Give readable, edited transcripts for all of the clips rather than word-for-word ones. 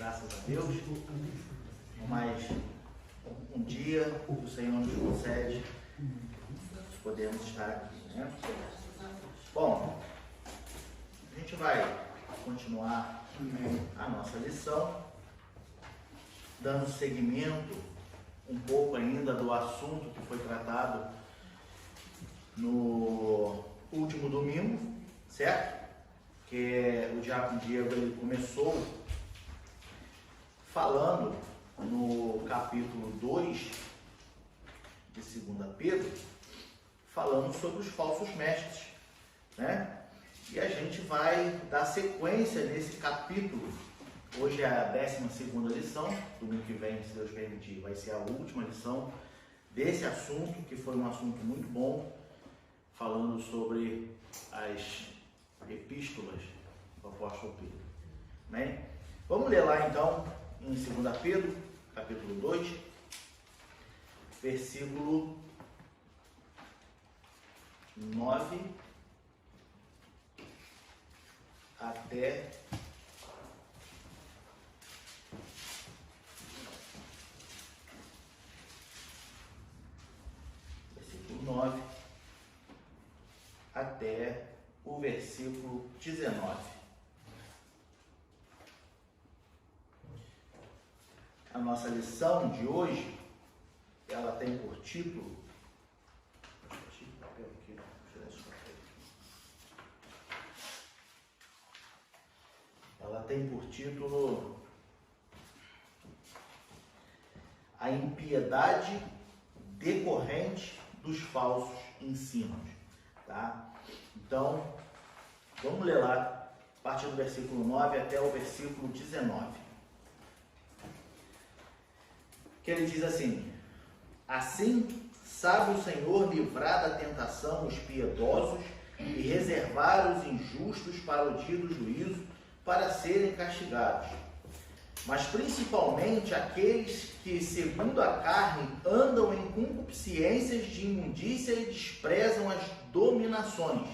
Graças a Deus. Mais um dia que o Senhor nos concede, nós podemos estar aqui, né? Bom, a gente vai continuar a nossa lição, dando seguimento um pouco ainda do assunto que foi tratado no último domingo, certo? Que o diácono Diego ele começou falando no capítulo 2 de 2 Pedro, falando sobre os falsos mestres, né? E a gente vai dar sequência nesse capítulo. Hoje é a 12ª lição, domingo que vem, se Deus permitir, vai ser a última lição desse assunto, que foi um assunto muito bom, falando sobre as epístolas do apóstolo Pedro. Amém? Vamos ler lá então em 2 Pedro, capítulo 2, versículo 9 até versículo 9 até o versículo 19. A nossa lição de hoje, ela tem por título, a impiedade decorrente dos falsos ensinos, tá? Então, vamos ler lá, a partir do versículo 9 até o versículo 19. Que ele diz assim: assim sabe o Senhor livrar da tentação os piedosos e reservar os injustos para o dia do juízo, para serem castigados. Mas principalmente aqueles que, segundo a carne, andam em concupiscências de imundícia e desprezam as dominações.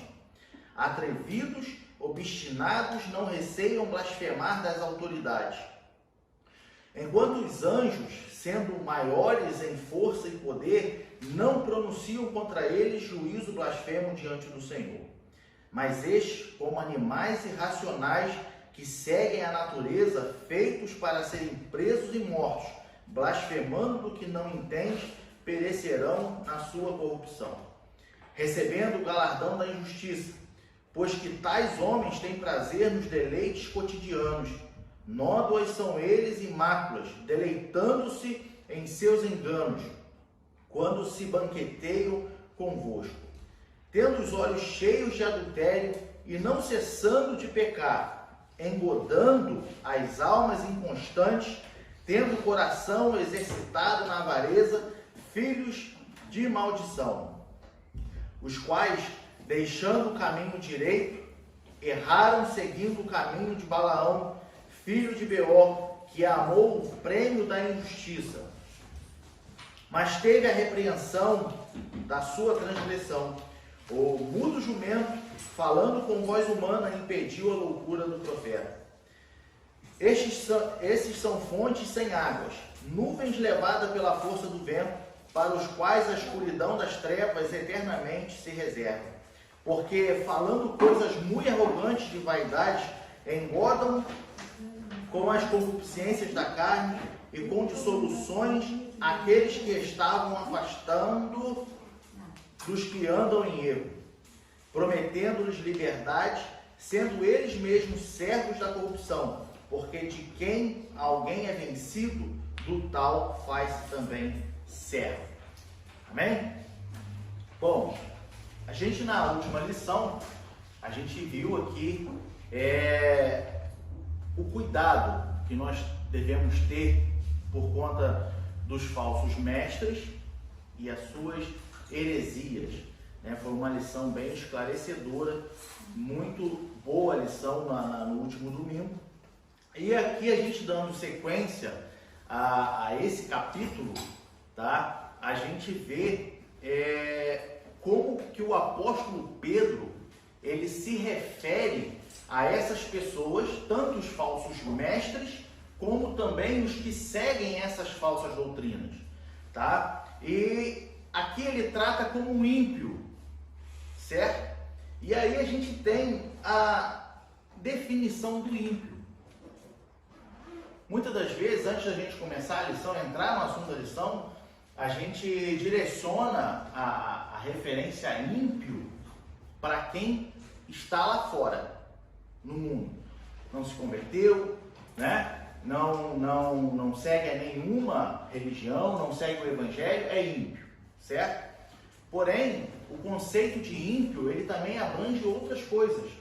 Atrevidos, obstinados, não receiam blasfemar das autoridades. Enquanto os anjos, sendo maiores em força e poder, não pronunciam contra eles juízo blasfemo diante do Senhor. Mas estes, como animais irracionais, que seguem a natureza, feitos para serem presos e mortos, blasfemando do que não entende, perecerão na sua corrupção, recebendo o galardão da injustiça, pois que tais homens têm prazer nos deleites cotidianos. Nódoas são eles e máculas, deleitando-se em seus enganos, quando se banqueteiam convosco, tendo os olhos cheios de adultério e não cessando de pecar, engodando as almas inconstantes, tendo o coração exercitado na avareza, filhos de maldição, os quais, deixando o caminho direito, erraram seguindo o caminho de Balaão, filho de Beor, que amou o prêmio da injustiça, mas teve a repreensão da sua transgressão. O mudo jumento, falando com voz humana, impediu a loucura do profeta. Esses são fontes sem águas, nuvens levadas pela força do vento, para os quais a escuridão das trevas eternamente se reserva. Porque, falando coisas muito arrogantes de vaidade, engodam com as concupiscências da carne e com dissoluções aqueles que estavam afastando dos que andam em erro, prometendo-lhes liberdade, sendo eles mesmos servos da corrupção, porque de quem alguém é vencido, do tal faz-se também servo. Amém? Bom, a gente na última lição, a gente viu aqui o cuidado que nós devemos ter por conta dos falsos mestres e as suas heresias, né? Foi uma lição bem esclarecedora, muito boa lição no último domingo. E aqui a gente dando sequência a esse capítulo, tá? A gente vê como que o apóstolo Pedro ele se refere a essas pessoas, tanto os falsos mestres como também os que seguem essas falsas doutrinas, tá? E aqui ele trata como um ímpio, certo? E aí a gente tem a definição do ímpio. Muitas das vezes, antes da gente começar a lição, entrar no assunto da lição, a gente direciona a referência ímpio para quem está lá fora, no mundo. Não se converteu, né? Não segue a nenhuma religião, não segue o evangelho, é ímpio, certo? Porém, o conceito de ímpio, ele também abrange outras coisas.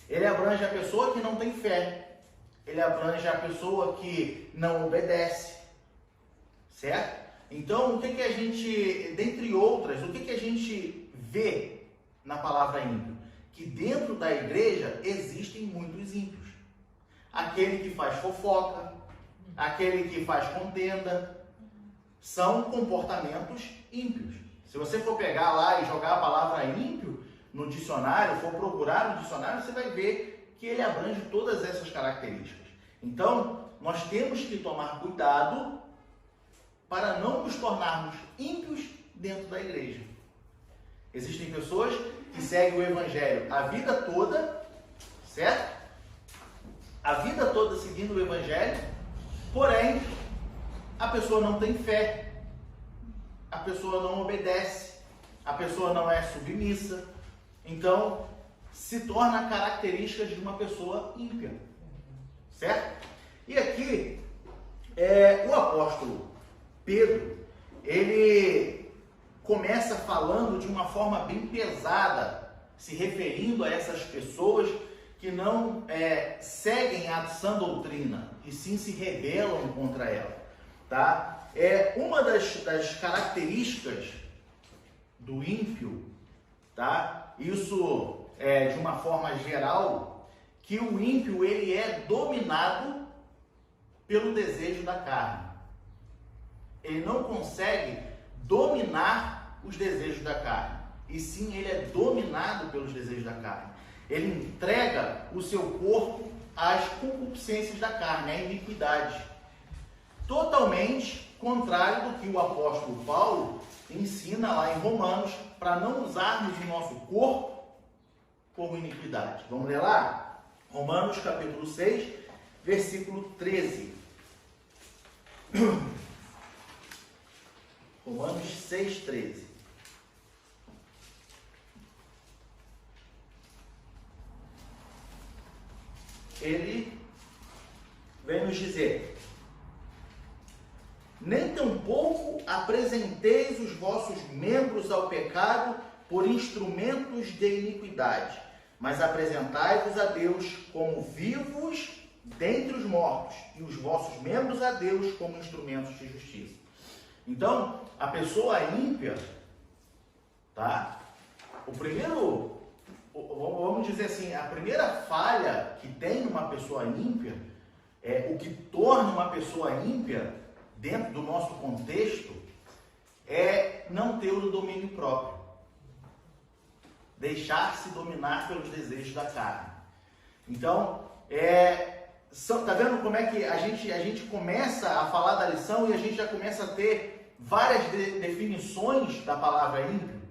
Ele abrange a pessoa que não tem fé, ele abrange a pessoa que não obedece, certo? Então, o que a gente, dentre outras, o que a gente vê na palavra ímpio? Que dentro da igreja existem muitos ímpios. Aquele que faz fofoca, aquele que faz contenda, são comportamentos ímpios. Se você for pegar lá e jogar a palavra ímpio no dicionário, for procurar no dicionário, você vai ver que ele abrange todas essas características. Então, nós temos que tomar cuidado para não nos tornarmos ímpios dentro da igreja. Existem pessoas que seguem o evangelho a vida toda, certo? A vida toda seguindo o evangelho, porém, a pessoa não tem fé, a pessoa não obedece, a pessoa não é submissa. Então, se torna características de uma pessoa ímpia, certo? E aqui, o apóstolo Pedro, ele começa falando de uma forma bem pesada, se referindo a essas pessoas que não seguem a sã doutrina, e sim se rebelam contra ela, tá? Uma das características do ímpio, tá? Isso de uma forma geral, que o ímpio ele é dominado pelo desejo da carne. Ele não consegue dominar os desejos da carne, e sim ele é dominado pelos desejos da carne. Ele entrega o seu corpo às concupiscências da carne, à iniquidade. Totalmente contrário do que o apóstolo Paulo ensina lá em Romanos, para não usarmos o nosso corpo como iniquidade. Vamos ler lá? Romanos capítulo 6, versículo 13. Romanos 6, 13. Ele vem nos dizer: nem tampouco apresenteis os vossos membros ao pecado por instrumentos de iniquidade, mas apresentai-vos a Deus como vivos dentre os mortos, e os vossos membros a Deus como instrumentos de justiça. Então, a pessoa ímpia, tá? Vamos dizer assim, a primeira falha que tem numa pessoa ímpia, o que torna uma pessoa ímpia, dentro do nosso contexto, é não ter o domínio próprio. Deixar-se dominar pelos desejos da carne. Então, tá vendo como é que a gente começa a falar da lição e a gente já começa a ter várias definições da palavra ímpio?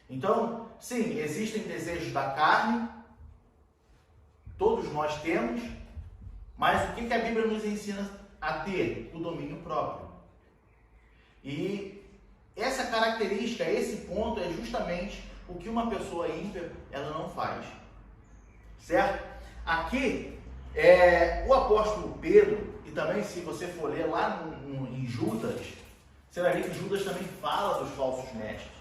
Então, sim, existem desejos da carne, todos nós temos, mas o que a Bíblia nos ensina a ter? O domínio próprio. E essa característica, esse ponto é justamente o que uma pessoa ímpia ela não faz, certo? Aqui, o apóstolo Pedro, e também se você for ler lá em Judas, você vai ver que Judas também fala dos falsos mestres.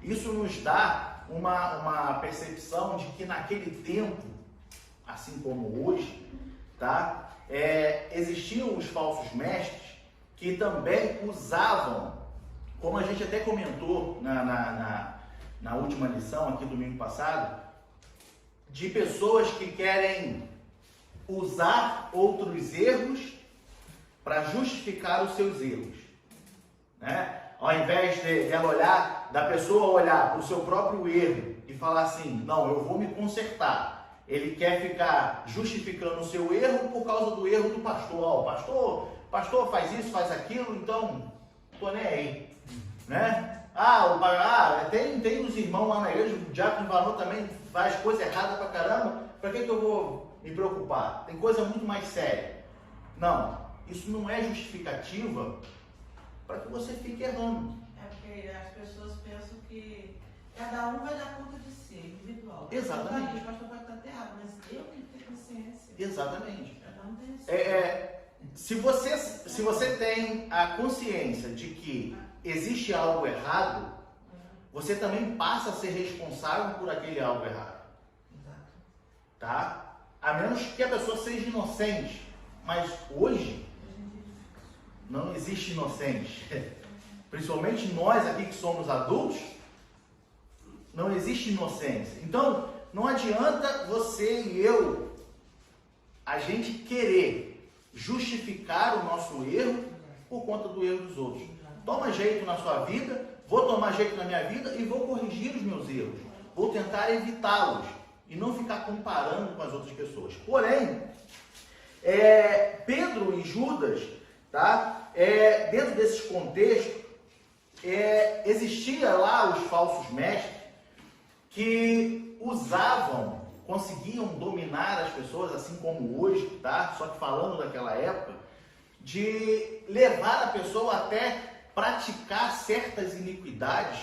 Isso nos dá uma percepção de que naquele tempo, assim como hoje, tá? Existiam os falsos mestres que também usavam, como a gente até comentou na última lição aqui domingo passado, de pessoas que querem usar outros erros para justificar os seus erros, né? Ao invés da pessoa olhar para o seu próprio erro e falar assim, não, eu vou me consertar, ele quer ficar justificando o seu erro por causa do erro do pastor. Ó, o pastor faz isso, faz aquilo, então tô nem aí, né? Tem os irmãos lá na igreja, o diácono Valor também faz coisa errada pra caramba, pra que eu vou me preocupar? Tem coisa muito mais séria. Não, isso não é justificativa para que você fique errando. É porque as pessoas pensam que cada um vai dar conta de si, individual. Exatamente. O pastor pode estar até errado, mas eu tenho que ter consciência. Exatamente. Cada um tem Se você tem a consciência de que existe algo errado, você também passa a ser responsável por aquele algo errado. Exato. Tá? A menos que a pessoa seja inocente. Mas hoje não existe inocente. Principalmente nós aqui que somos adultos, não existe inocência. Então, não adianta você e eu, a gente querer justificar o nosso erro por conta do erro dos outros. Toma jeito na sua vida, vou tomar jeito na minha vida e vou corrigir os meus erros. Vou tentar evitá-los e não ficar comparando com as outras pessoas. Porém, Pedro e Judas, tá? Dentro desses contextos, existia lá os falsos mestres que conseguiam dominar as pessoas, assim como hoje, tá? Só que falando daquela época, de levar a pessoa até praticar certas iniquidades,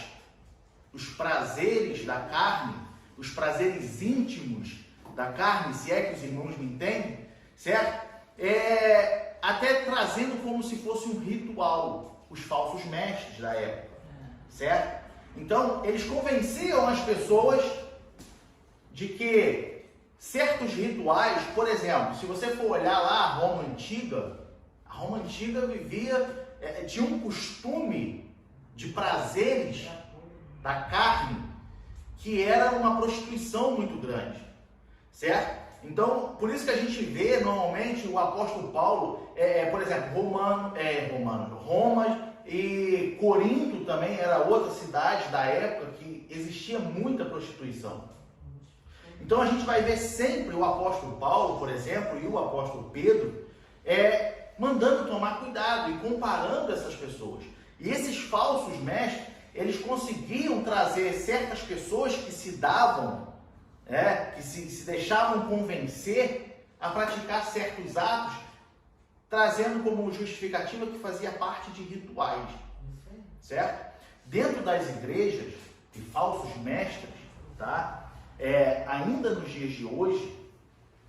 os prazeres da carne, os prazeres íntimos da carne, se é que os irmãos me entendem, certo? Até trazendo como se fosse um ritual, os falsos mestres da época, certo? Então, eles convenciam as pessoas de que certos rituais, por exemplo, se você for olhar lá a Roma Antiga tinha um costume de prazeres da carne que era uma prostituição muito grande, certo? Então, por isso que a gente vê normalmente o apóstolo Paulo, por exemplo, Roma e Corinto também era outra cidade da época que existia muita prostituição. Então a gente vai ver sempre o apóstolo Paulo, por exemplo, e o apóstolo Pedro, mandando tomar cuidado e comparando essas pessoas. E esses falsos mestres, eles conseguiam trazer certas pessoas que se davam, que se deixavam convencer a praticar certos atos, trazendo como justificativa que fazia parte de rituais, certo? Dentro das igrejas de falsos mestres, tá? Ainda nos dias de hoje,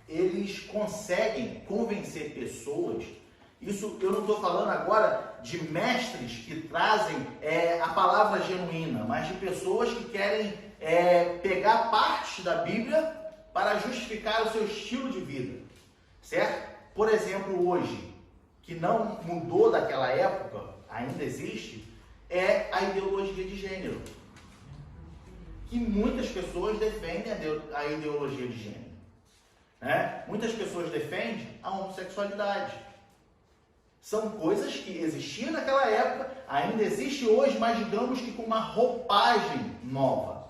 eles conseguem convencer pessoas. Isso eu não estou falando agora de mestres que trazem a palavra genuína, mas de pessoas que querem pegar partes da Bíblia para justificar o seu estilo de vida, certo? Por exemplo, hoje, que não mudou daquela época, ainda existe, é a ideologia de gênero. Que muitas pessoas defendem a ideologia de gênero. Né? Muitas pessoas defendem a homossexualidade. São coisas que existiam naquela época, ainda existe hoje, mas digamos que com uma roupagem nova.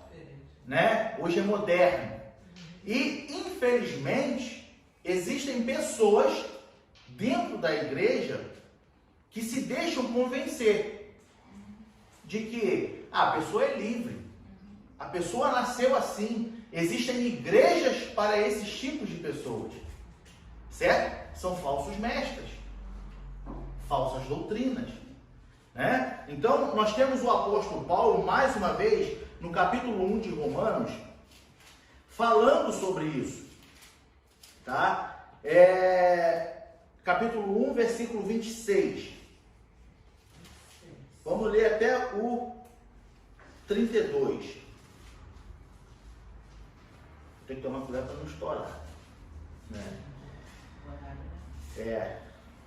Né? Hoje é moderno. E, infelizmente, existem pessoas dentro da igreja que se deixam convencer de que a pessoa é livre, a pessoa nasceu assim. Existem igrejas para esses tipos de pessoas, certo? São falsos mestres, falsas doutrinas, né? Então, nós temos o apóstolo Paulo, mais uma vez, no capítulo 1 de Romanos, falando sobre isso, tá? Capítulo 1, versículo 26. Vamos ler até o 32. Tem que tomar cuidado para não estourar. Né?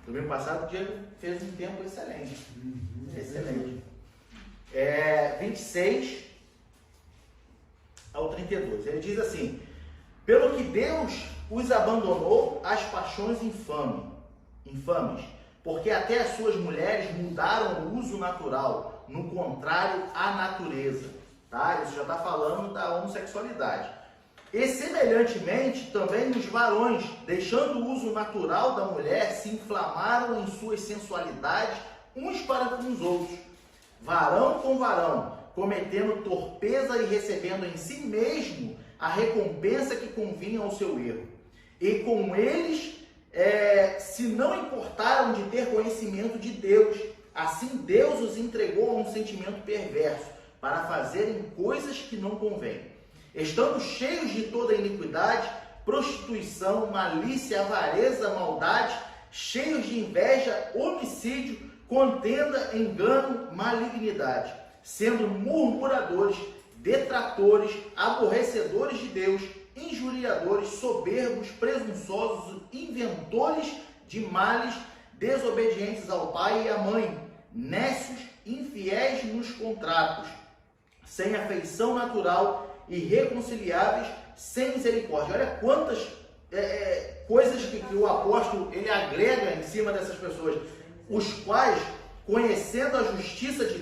Domingo passado o Diego fez um tempo excelente. Excelente. 26 ao 32. Ele diz assim: pelo que Deus os abandonou às paixões infames, porque até as suas mulheres mudaram o uso natural, no contrário à natureza. Tá? Isso já está falando da homossexualidade. E semelhantemente também os varões, deixando o uso natural da mulher, se inflamaram em suas sensualidades uns para com os outros, varão com varão, cometendo torpeza e recebendo em si mesmo a recompensa que convinha ao seu erro. E com eles se não importaram de ter conhecimento de Deus. Assim Deus os entregou a um sentimento perverso, para fazerem coisas que não convêm. Estando cheios de toda iniquidade, prostituição, malícia, avareza, maldade, cheios de inveja, homicídio, contenda, engano, malignidade, sendo murmuradores, detratores, aborrecedores de Deus, injuriadores, soberbos, presunçosos, inventores de males, desobedientes ao pai e à mãe, nécios, infiéis nos contratos, sem afeição natural, irreconciliáveis, sem misericórdia. Olha quantas coisas que o apóstolo ele agrega em cima dessas pessoas, os quais, conhecendo a justiça de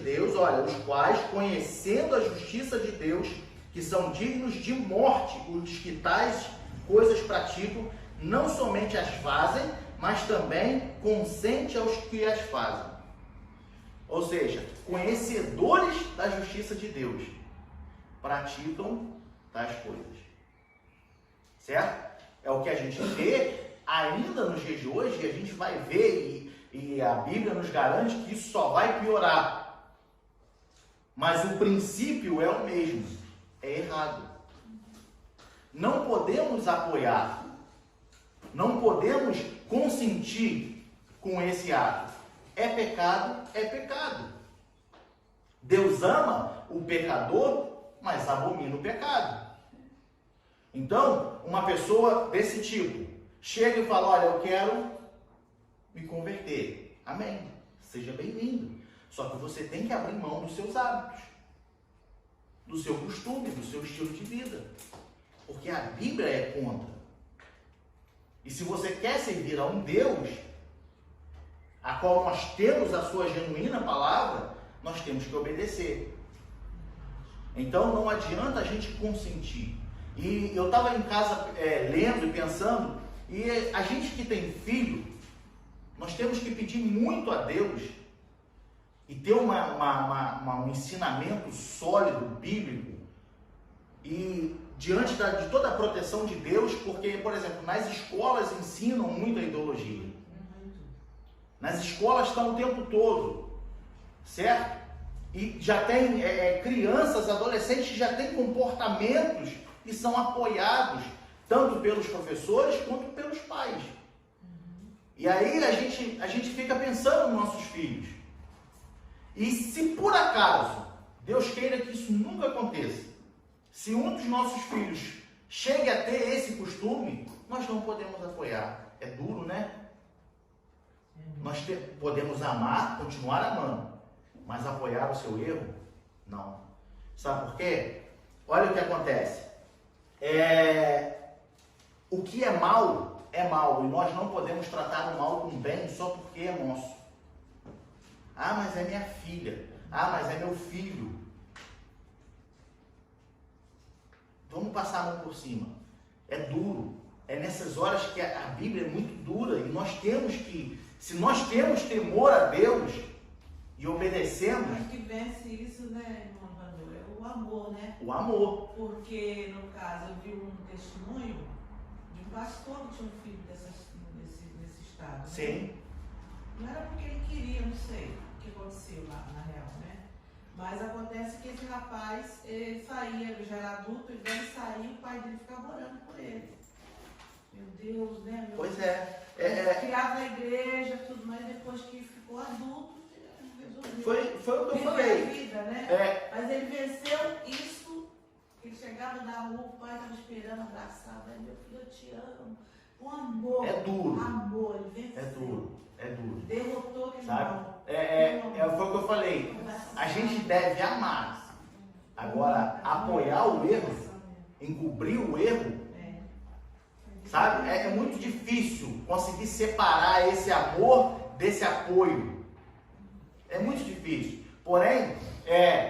Deus, que são dignos de morte, os que tais coisas praticam, não somente as fazem, mas também consente aos que as fazem. Ou seja, conhecedores da justiça de Deus, praticam tais coisas. Certo? É o que a gente vê ainda nos dias de hoje, e a gente vai ver, e a Bíblia nos garante que isso só vai piorar. Mas o princípio é o mesmo, é errado. Não podemos apoiar, não podemos consentir com esse ato. É pecado, é pecado. Deus ama o pecador, mas abomina o pecado. Então, uma pessoa desse tipo chega e fala: olha, eu quero me converter. Amém. Seja bem-vindo. Só que você tem que abrir mão dos seus hábitos, do seu costume, do seu estilo de vida. Porque a Bíblia é contra. E se você quer servir a um Deus, a qual nós temos a sua genuína palavra, nós temos que obedecer. Então não adianta a gente consentir. E eu estava em casa lendo e pensando, e a gente que tem filho, nós temos que pedir muito a Deus e ter um ensinamento sólido, bíblico, e diante de toda a proteção de Deus, porque, por exemplo, nas escolas ensinam muito a ideologia. Nas escolas estão o tempo todo, certo? E já tem crianças, adolescentes, já têm comportamentos que são apoiados tanto pelos professores quanto pelos pais. E aí a gente fica pensando nos nossos filhos. E se por acaso, Deus queira que isso nunca aconteça, se um dos nossos filhos chegue a ter esse costume, nós não podemos apoiar. É duro, né? Nós podemos amar, continuar amando, mas apoiar o seu erro, não. Sabe por quê? Olha o que acontece. O que é mal, e nós não podemos tratar o mal com bem só porque é nosso. Ah, mas é minha filha. Ah, mas é meu filho. Vamos passar a mão por cima. É duro. É nessas horas que a Bíblia é muito dura e nós temos que, se nós temos temor a Deus e obedecemos... O que vence isso, né, irmão Vandor, é o amor, né? O amor. Porque, no caso, eu vi um testemunho de um pastor que tinha um filho nesse estado. Né? Sim. Não era porque ele queria, não sei o que aconteceu lá, na real, né? Mas acontece que esse rapaz, ele saía, ele já era adulto, e daí saía, o pai dele ficava orando por ele. Meu Deus, né? Pois é. Criava na igreja, tudo, mas depois que ficou adulto, resolveu. Foi o que eu falei. Vida, né? Mas ele venceu isso. Ele chegava na rua, o pai estava esperando, abraçado. Aí, meu filho, eu te amo. Com amor. É duro. Amor, ele venceu. É duro. Derrotou aquele mal. Foi o que eu falei. A gente deve amar. Agora, apoiar o erro, encobrir o erro, sabe? É muito difícil conseguir separar esse amor desse apoio. É muito difícil. Porém,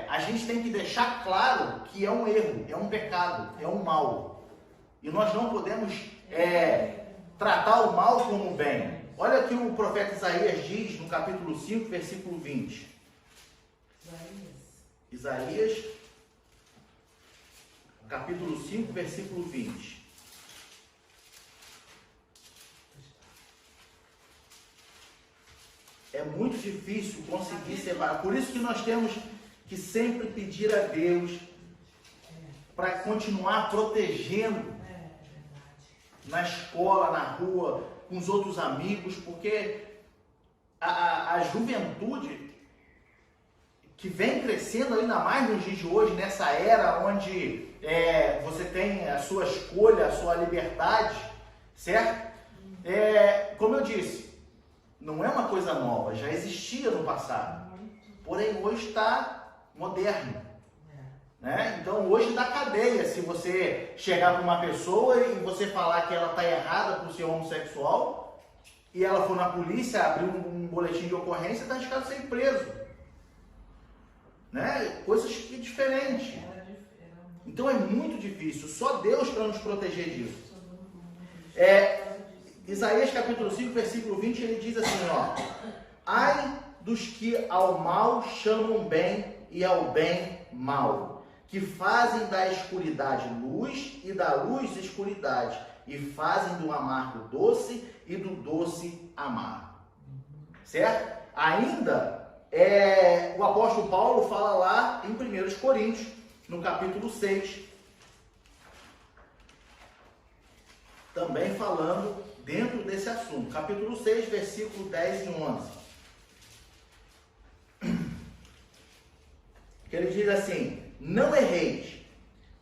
a gente tem que deixar claro que é um erro, é um pecado, é um mal. E nós não podemos tratar o mal como bem. Olha o que o profeta Isaías diz no capítulo 5, versículo 20. Isaías, capítulo 5, versículo 20. É muito difícil conseguir separar. Por isso que nós temos que sempre pedir a Deus para continuar protegendo na escola, na rua, com os outros amigos, porque a juventude que vem crescendo ainda mais nos dias de hoje, nessa era onde você tem a sua escolha, a sua liberdade, certo? Como eu disse, não é uma coisa nova, já existia no passado, porém hoje está moderno. Né? Então hoje dá cadeia se você chegar para uma pessoa e você falar que ela está errada por ser homossexual e ela for na polícia abrir um boletim de ocorrência, está arriscado ser preso. Né? Coisas diferentes. Então é muito difícil, só Deus para nos proteger disso. Isaías capítulo 5, versículo 20, ele diz assim, ó: ai dos que ao mal chamam bem e ao bem mal, que fazem da escuridade luz e da luz escuridade, e fazem do amargo doce e do doce amargo. Certo? Ainda o apóstolo Paulo fala lá em 1 Coríntios, no capítulo 6, também falando dentro desse assunto. Capítulo 6, versículo 10 e 11. Que ele diz assim: não erreis,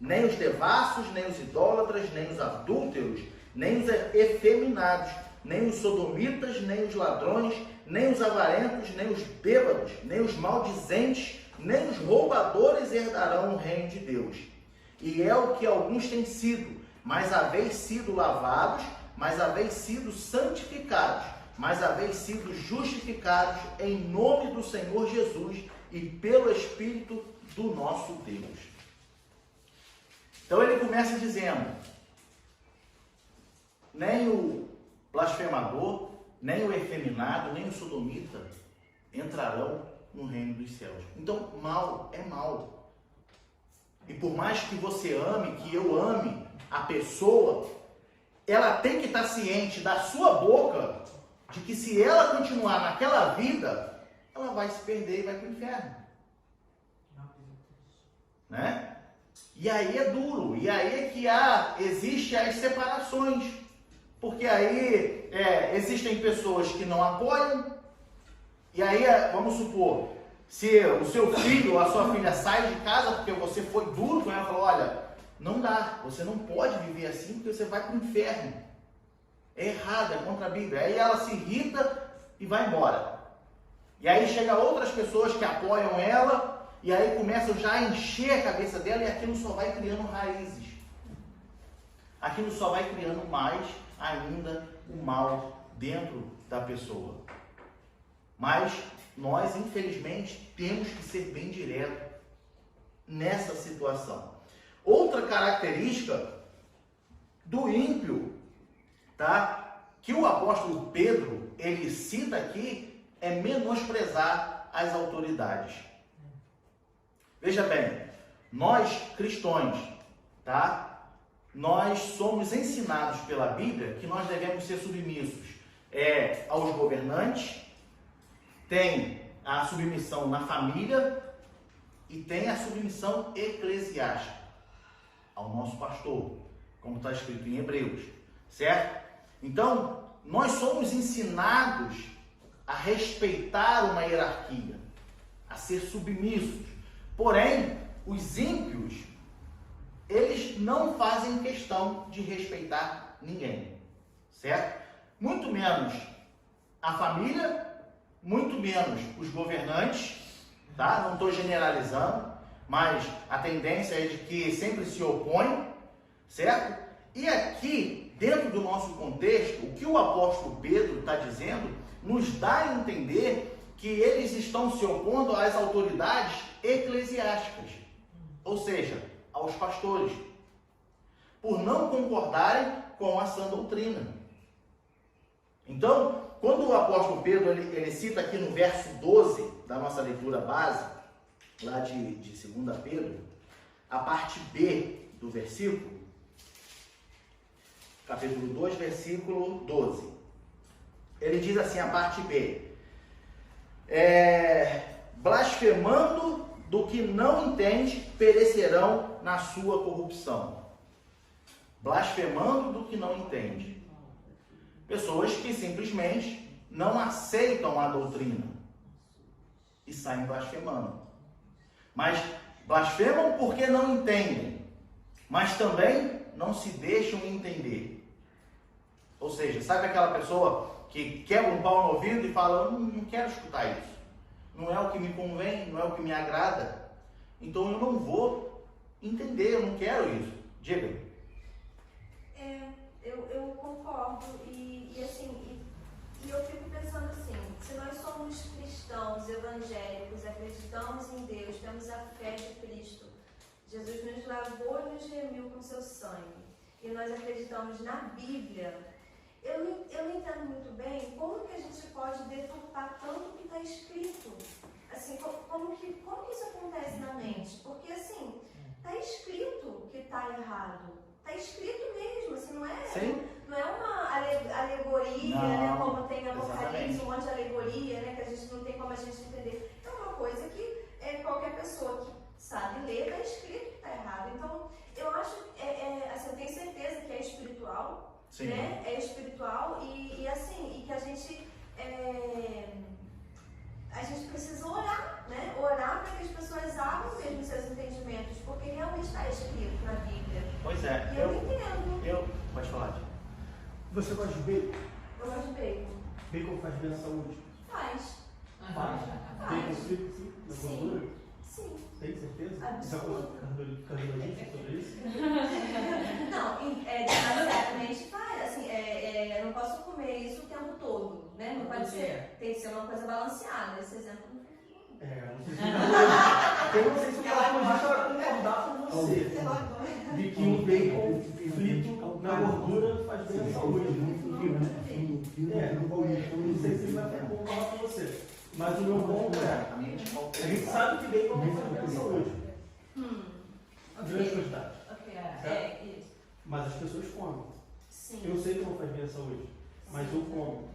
nem os devassos, nem os idólatras, nem os adúlteros, nem os efeminados, nem os sodomitas, nem os ladrões, nem os avarentos, nem os bêbados, nem os maldizentes, nem os roubadores herdarão o reino de Deus. E é o que alguns têm sido, mas haveis sido lavados, mas haveis sido santificados, mas haveis sido justificados em nome do Senhor Jesus e pelo Espírito do nosso Deus. Então ele começa dizendo: nem o blasfemador, nem o efeminado, nem o sodomita entrarão no reino dos céus. Então, mal é mal. E por mais que você ame, que eu ame a pessoa, ela tem que estar ciente da sua boca de que se ela continuar naquela vida, ela vai se perder e vai para o inferno. Né? E aí é duro, e aí é que existem as separações, porque aí existem pessoas que não apoiam, e aí vamos supor, se o seu filho ou a sua filha sai de casa porque você foi duro com ela, falou: olha, não dá, você não pode viver assim porque você vai para o inferno, é errado, é contra a Bíblia. Aí ela se irrita e vai embora, e aí chega outras pessoas que apoiam ela, e aí começam já a encher a cabeça dela, e aquilo só vai criando raízes. Aquilo só vai criando mais ainda o mal dentro da pessoa. Mas nós, infelizmente, temos que ser bem diretos nessa situação. Outra característica do ímpio, tá, que o apóstolo Pedro ele cita aqui, é menosprezar as autoridades. Veja bem, nós cristãos, tá? Nós somos ensinados pela Bíblia que nós devemos ser submissos aos governantes, tem a submissão na família e tem a submissão eclesiástica ao nosso pastor, como está escrito em Hebreus, certo? Então, nós somos ensinados a respeitar uma hierarquia, a ser submissos. Porém, os ímpios, eles não fazem questão de respeitar ninguém, certo? Muito menos a família, muito menos os governantes, tá? Não estou generalizando, mas a tendência é de que sempre se opõem, certo? E aqui, dentro do nosso contexto, o que o apóstolo Pedro está dizendo, nos dá a entender que eles estão se opondo às autoridades eclesiásticas, ou seja, aos pastores. por não concordarem com a sã doutrina. Então, quando o apóstolo Pedro ele cita aqui no verso 12 da nossa leitura base, lá de 2 Pedro, a parte B do versículo, capítulo 2, versículo 12. Ele diz assim, a parte B, blasfemando do que não entende, perecerão na sua corrupção. Blasfemando do que não entende. Pessoas que simplesmente não aceitam a doutrina e saem blasfemando. Mas blasfemam porque não entendem, mas também não se deixam entender. Ou seja, sabe aquela pessoa que quebra um pau no ouvido e fala, não quero escutar isso. Não é o que me convém, não é o que me agrada. Então eu não vou entender, eu não quero isso. Diga. Eu concordo e eu fico pensando assim, se nós somos cristãos, evangélicos, acreditamos em Deus, temos a fé de Cristo, Jesus nos lavou e nos remiu com seu sangue, e nós acreditamos na Bíblia, eu não entendo muito bem como que a gente pode deturpar tanto o que está escrito. Assim, como que isso acontece na mente? Porque assim, está escrito que está errado. Está escrito mesmo, assim, não é uma alegoria, né, como tem Apocalipse, um monte de alegoria, né, que a gente não tem como a gente entender. É uma coisa que qualquer pessoa que sabe ler, está escrito que está errado. Então, eu acho, assim, eu tenho certeza que é espiritual, sim, né, é espiritual e que a gente precisa orar, né, orar para que as pessoas abram mesmo seus entendimentos, porque realmente está escrito na Bíblia. Pois é. E eu entendo. Pode falar, Tia. Você gosta de bacon? Eu gosto de bacon. Bacon faz bem à saúde? Faz. Faz. Bacon frito, sim? Na gordura? Sim. Tem certeza? Absoluto. Cardiologista sobre isso? Não, necessariamente faz. Assim, eu não posso comer isso o tempo todo, né? Não pode ser. Tem que ser uma coisa balanceada. Esse exemplo não tem. Eu não sei se o cardiologista vai concordar com você de que o bacon frito na gordura faz bem à saúde. Não sei se ele vai concordar com você. Mas o meu ponto a gente sabe que bacon não faz bem à saúde. Grande quantidade. Isso. Mas as pessoas comem. Sim. Eu sei que não faz bem à saúde, mas eu como.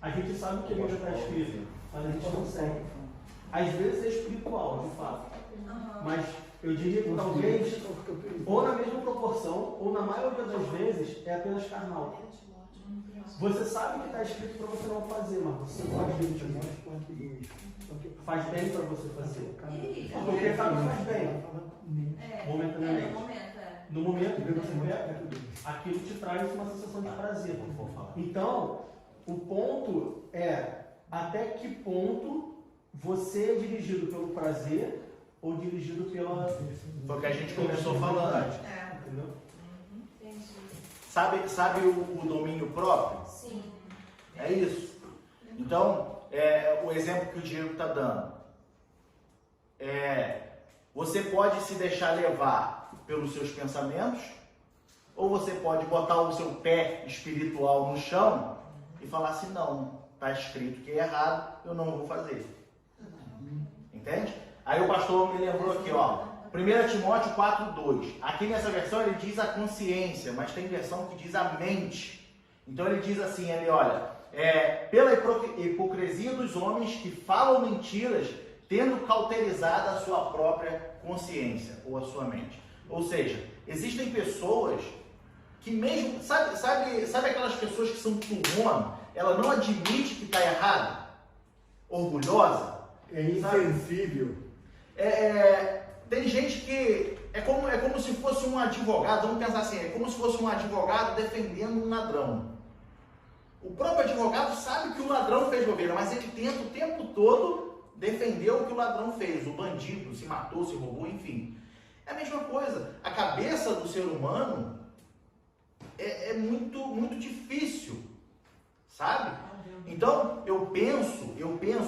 A gente sabe que a Bíblia está escrita, mas a gente não segue. Às vezes é espiritual, de fato. Mas eu diria que talvez, ou na mesma proporção, ou na maioria das vezes, é apenas carnal. Você sabe que está escrito para você não fazer, mas você pode fazer. Faz bem para você fazer. Porque sabe que faz bem. Momentaneamente. No momento que você pega, aquilo te traz uma sensação de prazer. Então, o ponto é até que ponto você é dirigido pelo prazer ou dirigido pela... Foi o que a gente começou falando. Entendeu? Sabe o domínio próprio? Sim. É isso. Então, o exemplo que o Diego está dando. Você pode se deixar levar pelos seus pensamentos, ou você pode botar o seu pé espiritual no chão e falar assim, não, está escrito que é errado, eu não vou fazer. Entende? Aí o pastor me lembrou aqui, ó, 1 Timóteo 4:2. Aqui nessa versão ele diz a consciência, mas tem versão que diz a mente. Então ele diz assim, olha, pela hipocrisia dos homens que falam mentiras, tendo cauterizado a sua própria consciência ou a sua mente. Ou seja, existem pessoas que mesmo, sabe aquelas pessoas que são turrona, ela não admite que está errada, orgulhosa, é insensível. Tem gente que é como se fosse um advogado, vamos pensar assim, é como se fosse um advogado defendendo um ladrão. O próprio advogado sabe que o ladrão fez bobeira, mas ele tenta o tempo todo defender o que o ladrão fez, o bandido, se matou, se roubou, enfim. É a mesma coisa. A cabeça do ser humano é muito, muito difícil, sabe? Então, eu penso,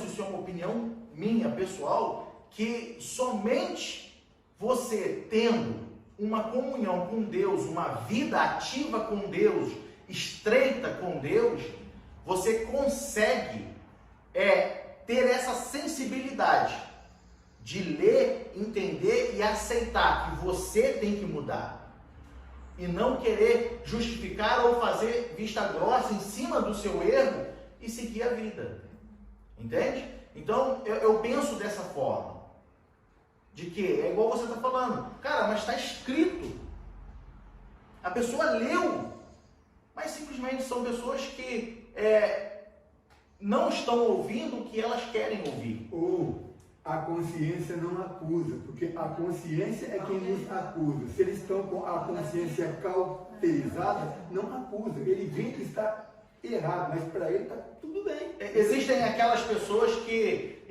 isso é uma opinião minha, pessoal, que somente você tendo uma comunhão com Deus, uma vida ativa com Deus, estreita com Deus, você consegue ter essa sensibilidade de ler, entender e aceitar que você tem que mudar. E não querer justificar ou fazer vista grossa em cima do seu erro e seguir a vida. Entende? Então, eu penso dessa forma. De que é igual você está falando. Cara, mas está escrito. A pessoa leu. Mas simplesmente são pessoas que não estão ouvindo o que elas querem ouvir. Ou a consciência não acusa, porque a consciência é quem nos acusa. Se eles estão com a consciência cauterizada, não acusa. Ele vê que está errado, mas para ele está tudo bem. Existem aquelas pessoas que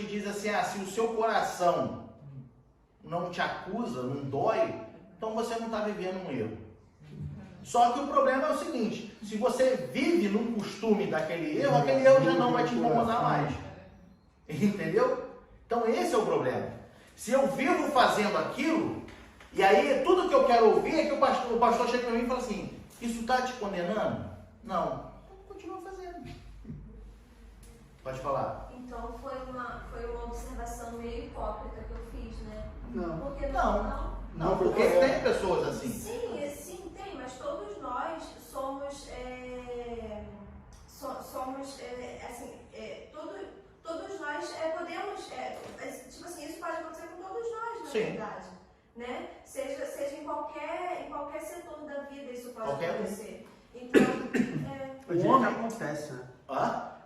dizem assim, se o seu coração não te acusa, não dói, então você não está vivendo um erro. Só que o problema é o seguinte, se você vive num costume daquele erro, aquele erro já não vai te incomodar mais. Entendeu? Então esse é o problema. Se eu vivo fazendo aquilo, e aí tudo que eu quero ouvir é que o pastor chega para mim e fala assim, isso está te condenando? Não. Então continua fazendo. Pode falar. Então foi uma observação meio hipócrita que eu fiz, né? Não. Porque Não, porque tem pessoas assim. Sim, tem, mas todos nós somos todos nós podemos, tipo assim, isso pode acontecer com todos nós, na verdade, né? Seja em qualquer setor da vida isso pode acontecer. Então, eu diria que acontece, né?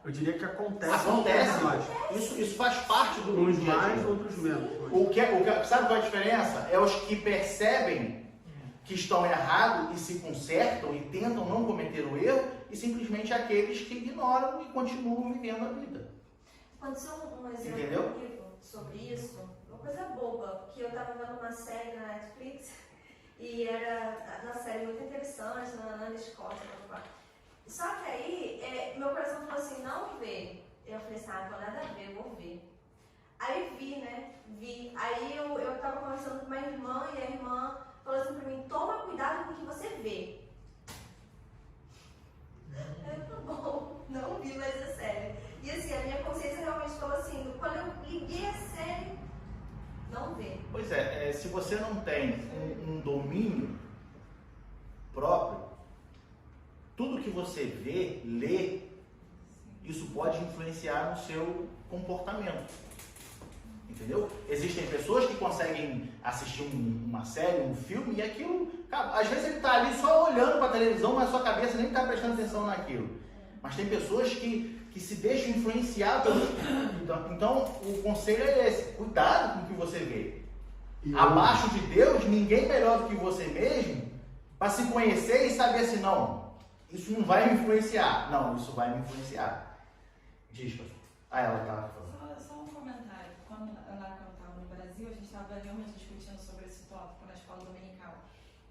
Eu diria que acontece. Isso faz parte do uns dia a dia. mais, outros menos. Sabe qual é a diferença? É os que percebem que estão errados e se consertam e tentam não cometer o erro, e simplesmente aqueles que ignoram e continuam vivendo a vida. Aconteceu um exemplo comigo sobre isso, uma coisa boba, que eu estava vendo uma série na Netflix e era uma série muito interessante, na Ana Scott. Só que aí, meu coração falou assim, não vê. Eu falei assim, não vou nada a ver, vou ver. Aí vi. Aí eu tava conversando com uma irmã e a irmã falou assim pra mim, toma cuidado com o que você vê. Eu, tá bom, não vi mais a série. E assim, a minha consciência realmente falou assim, quando eu liguei a série, não vê. Pois se você não tem um domínio próprio, tudo que você vê, lê, isso pode influenciar no seu comportamento. Entendeu? Existem pessoas que conseguem assistir uma série, um filme, e aquilo, às vezes ele está ali só olhando para a televisão, mas a sua cabeça nem está prestando atenção naquilo. Mas tem pessoas que se deixam influenciar pelo... Então, o conselho é esse, cuidado com o que você vê. Abaixo de Deus, ninguém melhor do que você mesmo, para se conhecer e saber assim, não, isso não vai me influenciar. Não, isso vai me influenciar. Diz, pastor. Ela estava falando. Só um comentário. Quando eu estava no Brasil, a gente estava realmente discutindo sobre esse tópico na escola dominical.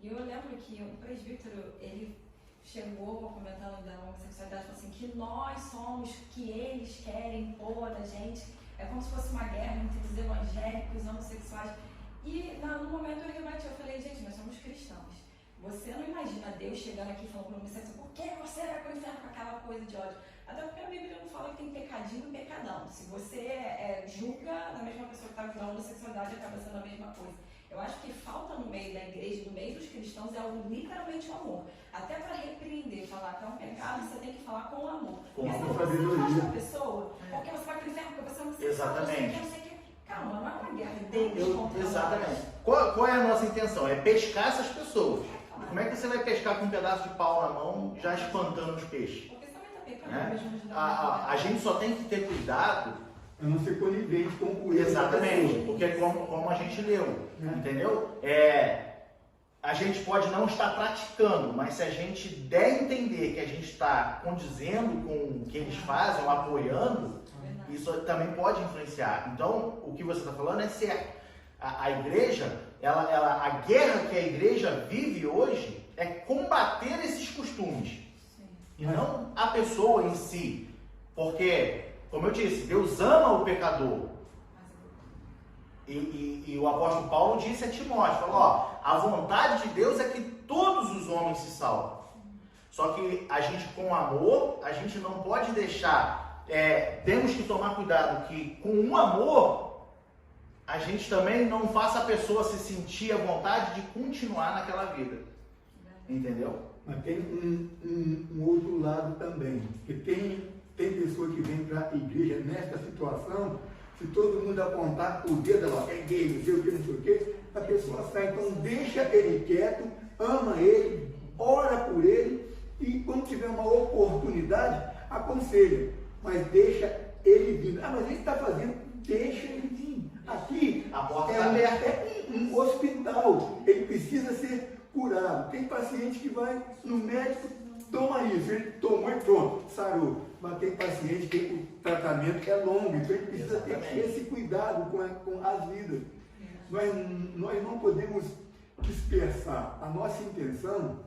E eu lembro que o presbítero, ele chegou comentando da homossexualidade, falou assim, que nós somos, que eles querem impor a gente. É como se fosse uma guerra entre os evangélicos e os homossexuais. E no momento eu rebati, eu falei, gente, nós somos cristãos. Você não imagina Deus chegando aqui falando para o homossexual, por que você vai para o inferno com aquela coisa de ódio? Até porque a Bíblia não fala que tem pecadinho e pecadão. Se você julga a mesma pessoa que está vivendo a homossexualidade, acaba sendo a mesma coisa. Eu acho que falta no meio da igreja, no meio dos cristãos, literalmente o amor. Até para repreender, falar que é um pecado, você tem que falar com amor. Porque se você não afasta a pessoa, porque você vai para o inferno, porque você não se Exatamente. Não sei o que. Calma, não é uma guerra deles contra Exatamente. Qual é a nossa intenção? É pescar essas pessoas. E como é que você vai pescar com um pedaço de pau na mão, já espantando os peixes? Porque você também está pecando, Né? A gente só tem que ter cuidado. Eu não ser conivente com o erro. Exatamente, porque é como a gente leu, entendeu? A gente pode não estar praticando, mas se a gente der a entender que a gente está condizendo com o que eles fazem, ou apoiando, isso também pode influenciar. Então, o que você está falando é certo. A igreja, a guerra que a igreja vive hoje é combater esses costumes. Sim. E não a pessoa em si. Porque, como eu disse, Deus ama o pecador. E o apóstolo Paulo disse a Timóteo, falou, ó, a vontade de Deus é que todos os homens se salvem. Só que a gente, com amor, a gente não pode deixar, temos que tomar cuidado que com um amor, a gente também não faça a pessoa se sentir à vontade de continuar naquela vida. Entendeu? Mas tem um outro lado também, que tem pessoa que vem para a igreja nesta situação, se todo mundo apontar o dedo, ela é gay, não sei o que, não sei o que, a pessoa sai. Então deixa ele quieto, ama ele, ora por ele, e quando tiver uma oportunidade, aconselha, mas deixa ele vir. Ah, mas ele está fazendo, deixa ele vir. Aqui a porta está aberta. É um hospital, ele precisa ser curado. Tem paciente que vai no médico, toma isso, ele tomou e pronto, sarou. Mas tem paciente que o tratamento é longo, então ele precisa ter esse cuidado com as vidas. Nós não podemos dispersar. A nossa intenção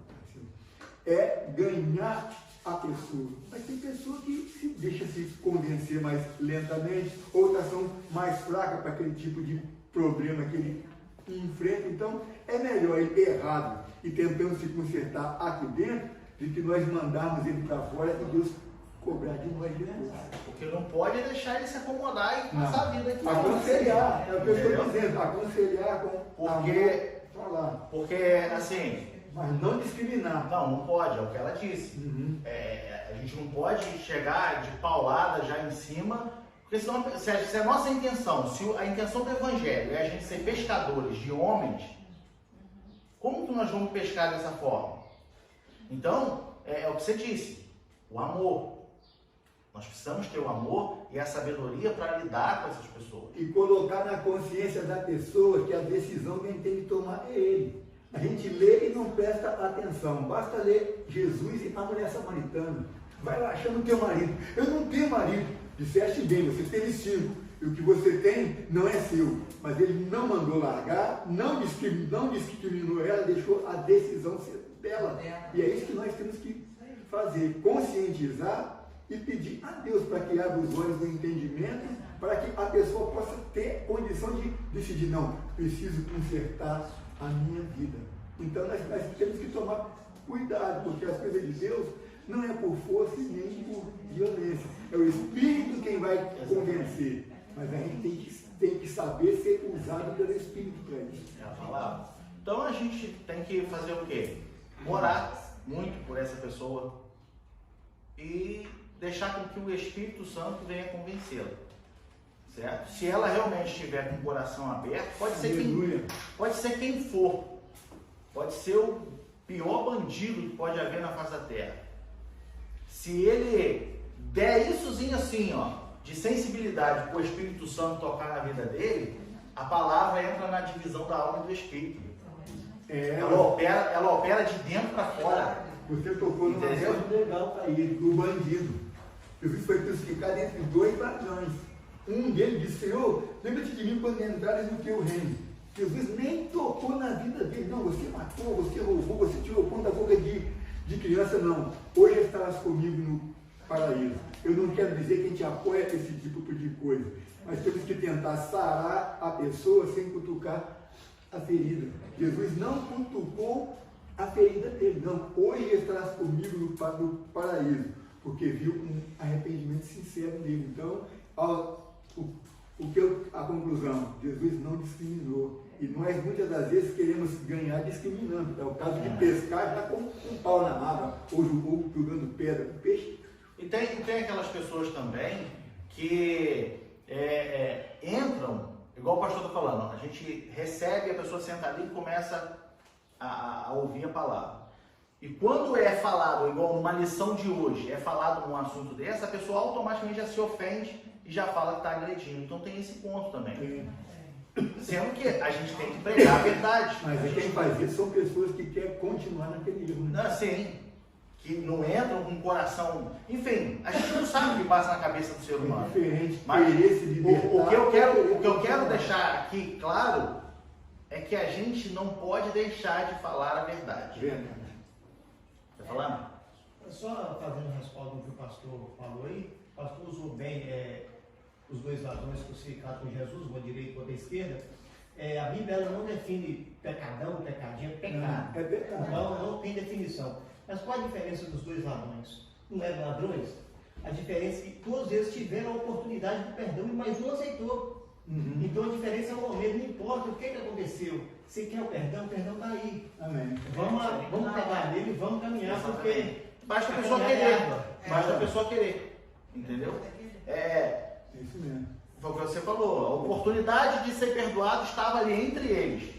é ganhar a pessoa. Mas tem pessoa que se deixa se convencer mais lentamente, outras são mais fracas para aquele tipo de problema que ele enfrenta. Então é melhor ele errado e tentando se consertar aqui dentro, de que nós mandarmos ele para fora e Deus cobrar de nós depois. Porque não pode deixar ele se acomodar e passar a vida aqui. Aconselhar, é o que eu estou dizendo, aconselhar com falar. Porque, assim... Mas não discriminar. Não pode, é o que ela disse. A gente não pode chegar de paulada já em cima, porque senão, se a nossa intenção, se a intenção do Evangelho é a gente ser pescadores de homens, como que nós vamos pescar dessa forma? Então, é o que você disse, o amor. Nós precisamos ter o amor e a sabedoria para lidar com essas pessoas. E colocar na consciência da pessoa que a decisão quem tem que tomar é ele. A gente lê e não presta atenção. Basta ler Jesus e a mulher samaritana. Vai lá achando teu marido. Eu não tenho marido. Disseste bem, você teve 5. E o que você tem não é seu. Mas ele não mandou largar, não discriminou ela, deixou a decisão ser dela. E é isso que nós temos que fazer. Conscientizar e pedir a Deus para que abra os olhos do entendimento, para que a pessoa possa ter condição de decidir, não, preciso consertar a minha vida. Então nós temos que tomar cuidado, porque as coisas de Deus não é por força e nem por violência. É o Espírito quem vai convencer. Mas a gente tem que saber ser usado pelo Espírito para isso. É a palavra. Então a gente tem que fazer o quê? Orar muito por essa pessoa e deixar com que o Espírito Santo venha convencê-la. Certo? Se ela realmente estiver com o coração aberto, pode ser quem for. Pode ser o pior bandido que pode haver na face da terra. Se ele der issozinho assim, ó, de sensibilidade para o Espírito Santo tocar na vida dele, a palavra entra na divisão da alma e do Espírito. Ela opera de dentro para fora. Você tocou numa coisa legal para ele, o bandido. Jesus foi crucificado entre 2 ladrões. Um deles disse, Senhor, lembra-te de mim quando entrares no teu reino. Jesus nem tocou na vida dele. Não, você matou, você roubou, você tirou pão da boca de criança, não. Hoje estarás comigo no paraíso. Eu não quero dizer que a gente apoia esse tipo de coisa, mas temos que tentar sarar a pessoa sem cutucar a ferida. Jesus não cutucou a ferida dele, não. Hoje estarás comigo no paraíso, porque viu um arrependimento sincero dele. Então, a conclusão, Jesus não discriminou. E nós muitas das vezes queremos ganhar discriminando. É o caso de pescar, está com um pau na mava, ou jogando pedra com peixe. E tem aquelas pessoas também que entram, igual o pastor está falando, a gente recebe, a pessoa senta ali e começa a ouvir a palavra. E quando é falado, igual numa lição de hoje, é falado num assunto desse, a pessoa automaticamente já se ofende e já fala que está agredindo. Então tem esse ponto também. Sendo que a gente tem que pregar a verdade. Mas quem faz isso são pessoas que querem continuar naquele erro. Não, sim. Que não entram com o coração. Enfim, a gente não sabe o que passa na cabeça do ser humano. É diferente. Mas o que eu quero deixar aqui claro é que a gente não pode deixar de falar a verdade. Tá falando? Só fazendo respaldo do que o pastor falou aí, o pastor usou bem os dois ladrões crucificados com Jesus, um à direita e outro à esquerda, a Bíblia ela não define pecadão, pecadinho, pecado. É pecado. Não tem definição. Mas qual a diferença dos dois ladrões? Não eram ladrões? A diferença é que todos eles tiveram a oportunidade de perdão, mas não aceitou. Então a diferença é o momento, não importa o que aconteceu. Você quer o perdão está aí. Amém. Vamos pegar nele e vamos caminhar, porque basta a pessoa querer. Basta a pessoa querer. Entendeu? É isso mesmo. Foi o que você falou. A oportunidade de ser perdoado estava ali entre eles.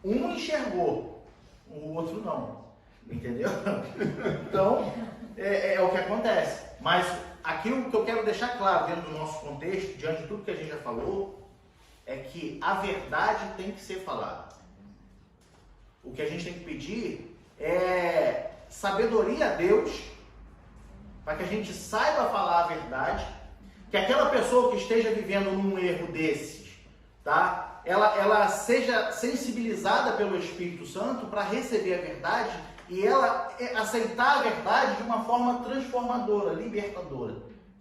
Um enxergou, o outro não. Entendeu? Então, é o que acontece. Mas aquilo que eu quero deixar claro dentro do nosso contexto, diante de tudo que a gente já falou, é que a verdade tem que ser falada. O que a gente tem que pedir é sabedoria a Deus, para que a gente saiba falar a verdade, que aquela pessoa que esteja vivendo num erro desses, tá? Ela seja sensibilizada pelo Espírito Santo para receber a verdade e ela aceitar a verdade de uma forma transformadora, libertadora,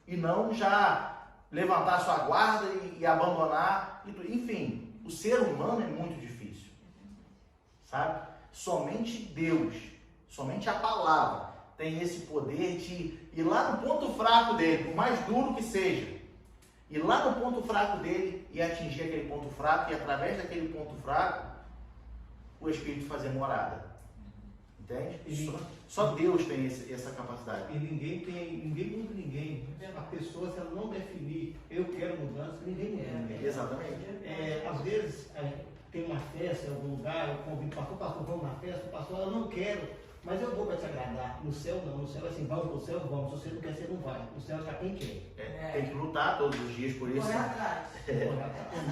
e não já levantar sua guarda e abandonar. Enfim, o ser humano é muito difícil, sabe? Somente Deus, somente a palavra tem esse poder de ir lá no ponto fraco dele, por mais duro que seja, ir lá no ponto fraco dele e atingir aquele ponto fraco, e através daquele ponto fraco o Espírito fazer morada. Entende? Só Deus tem essa capacidade. E ninguém muda ninguém. A pessoa, se ela não definir, eu quero mudança, ninguém muda ninguém. Exatamente. Às vezes, tem uma festa em algum lugar, eu convido o pastor, vamos na festa, o pastor, eu não quero, mas eu vou para te agradar. No céu não, no céu é assim, vamos para o céu, vamos. Se você não quer, você não vai. No céu está quem quer. Tem que lutar todos os dias por isso. Correr atrás.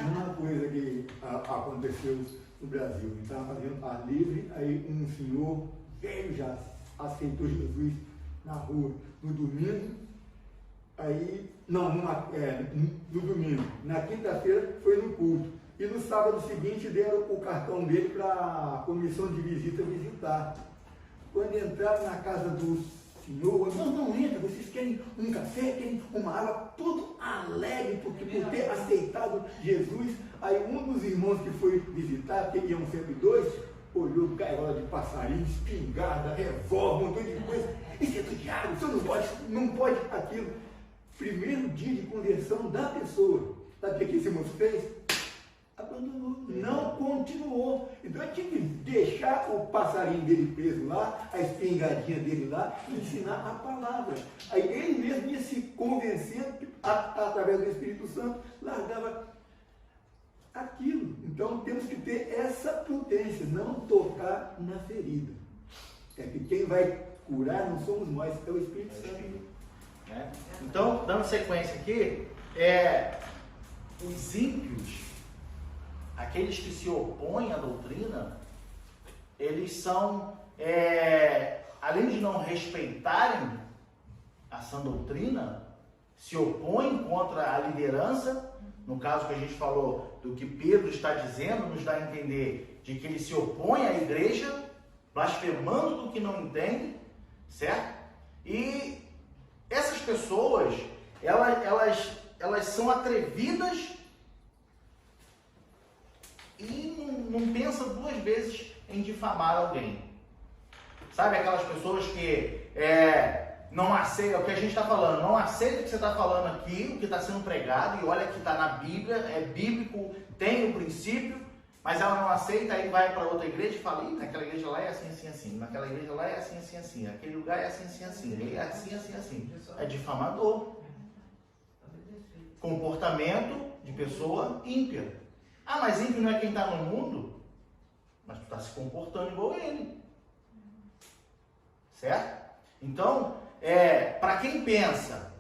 Uma coisa que aconteceu no Brasil, estava fazendo a livre, aí um senhor velho já aceitou Jesus na rua no domingo, aí, no domingo, na quinta-feira foi no culto, e no sábado seguinte deram o cartão dele para a comissão de visita visitar. Quando entraram na casa do senhor, não entra, vocês querem um café, querem uma água, tudo alegre por ter aceitado Jesus. Aí um dos irmãos que foi visitar, que iam sempre dois, olhou gaiola de passarinho, espingarda, revólver, um montão de coisa. Isso é do diabo, você não pode aquilo. Primeiro dia de conversão da pessoa. Sabe o que esse moço fez? Abandonou, não continuou. Então eu tinha que deixar o passarinho dele preso lá, a espingardinha dele lá, e ensinar a palavra. Aí ele mesmo ia se convencendo, através do Espírito Santo, largava aquilo. Então temos que ter essa prudência, não tocar na ferida. É que quem vai curar não somos nós, é o Espírito Santo. Então, dando sequência aqui, os ímpios, aqueles que se opõem à doutrina, eles são, além de não respeitarem a sã doutrina, se opõem contra a liderança. No caso que a gente falou do que Pedro está dizendo, nos dá a entender de que ele se opõe à igreja, blasfemando do que não entende, certo? E essas pessoas, elas são atrevidas e não pensam duas vezes em difamar alguém. Sabe aquelas pessoas que não aceitam, o que a gente está falando, não aceita o que você está falando aqui, o que está sendo pregado, e olha que está na Bíblia, é bíblico, tem o princípio, mas ela não aceita, aí vai para outra igreja e fala, naquela igreja lá é assim, assim, assim, naquela igreja lá é assim, assim, assim, aquele lugar é assim, assim, assim, é assim, assim, assim. É difamador. Comportamento de pessoa ímpia. Ah, mas ímpio não é quem está no mundo? Mas tu está se comportando igual a ele. Certo? Então, para quem pensa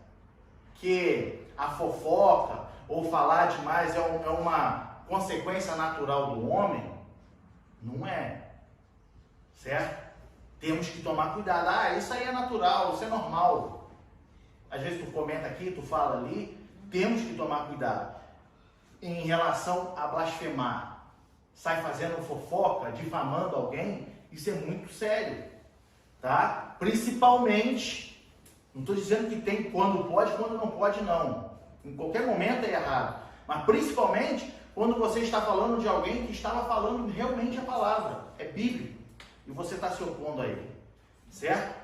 que a fofoca ou falar demais é uma consequência natural do homem, não é. Certo? Temos que tomar cuidado. Isso aí é natural, isso é normal. Às vezes tu comenta aqui, tu fala ali. Temos que tomar cuidado. Em relação a blasfemar, sai fazendo fofoca, difamando alguém, isso é muito sério. Tá? Principalmente, não estou dizendo que tem quando pode, quando não pode, não. Em qualquer momento é errado. Mas principalmente quando você está falando de alguém que estava falando realmente a palavra. É bíblico. E você está se opondo a ele. Certo?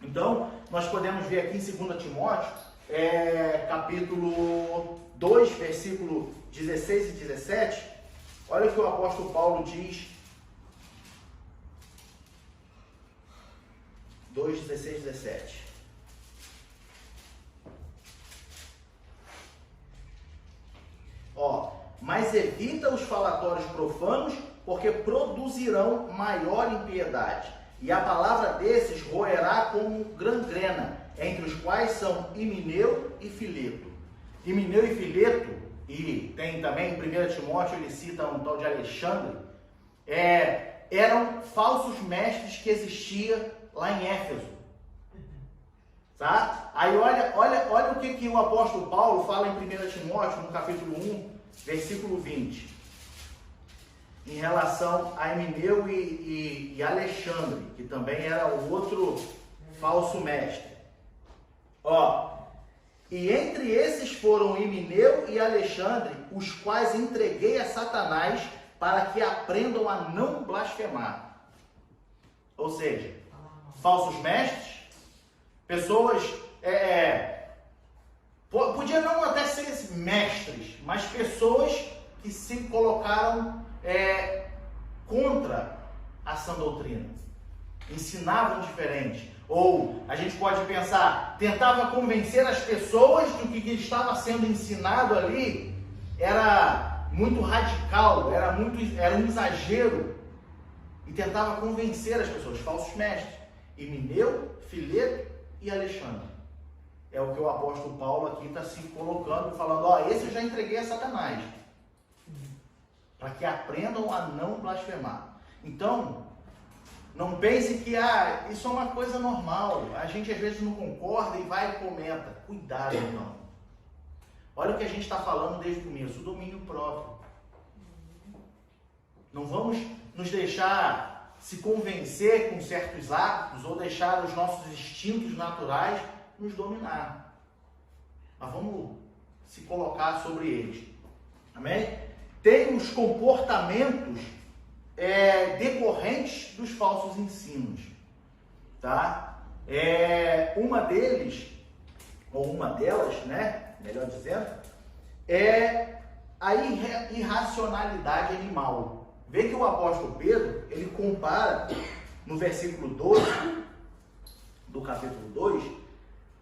Então, nós podemos ver aqui em 2 Timóteo, capítulo 2, versículo 16 e 17. Olha o que o apóstolo Paulo diz. 2, 16 e 17. Mas evita os falatórios profanos, porque produzirão maior impiedade. E a palavra desses roerá como gangrena, entre os quais são Himeneu e Fileto. Himeneu e Fileto, e tem também em 1 Timóteo, ele cita um tal de Alexandre, eram falsos mestres que existiam lá em Éfeso. Tá? Aí olha o que o apóstolo Paulo fala em 1 Timóteo, no capítulo 1, versículo 20. Em relação a Himeneu e Alexandre, que também era o outro falso mestre. E entre esses foram Himeneu e Alexandre, os quais entreguei a Satanás para que aprendam a não blasfemar. Ou seja, falsos mestres, pessoas, podia não até ser mestres, mas pessoas que se colocaram contra a sã doutrina, ensinavam diferente. Ou a gente pode pensar, tentava convencer as pessoas de que o que estava sendo ensinado ali era muito radical, era um exagero, e tentava convencer as pessoas, falsos mestres, Himeneu, Fileto e Alexandre. É o que o apóstolo Paulo aqui está se colocando, falando, esse eu já entreguei a Satanás, para que aprendam a não blasfemar. Então, não pense que isso é uma coisa normal. A gente às vezes não concorda e vai e comenta. Cuidado, irmão. Olha o que a gente está falando desde o começo, o domínio próprio. Não vamos nos deixar se convencer com certos atos ou deixar os nossos instintos naturais nos dominar. Mas vamos se colocar sobre eles. Amém? Tem os comportamentos decorrentes dos falsos ensinos, tá? Uma deles, ou uma delas, né? Melhor dizendo, é a irracionalidade animal. Vê que o apóstolo Pedro, ele compara no versículo 12 do capítulo 2,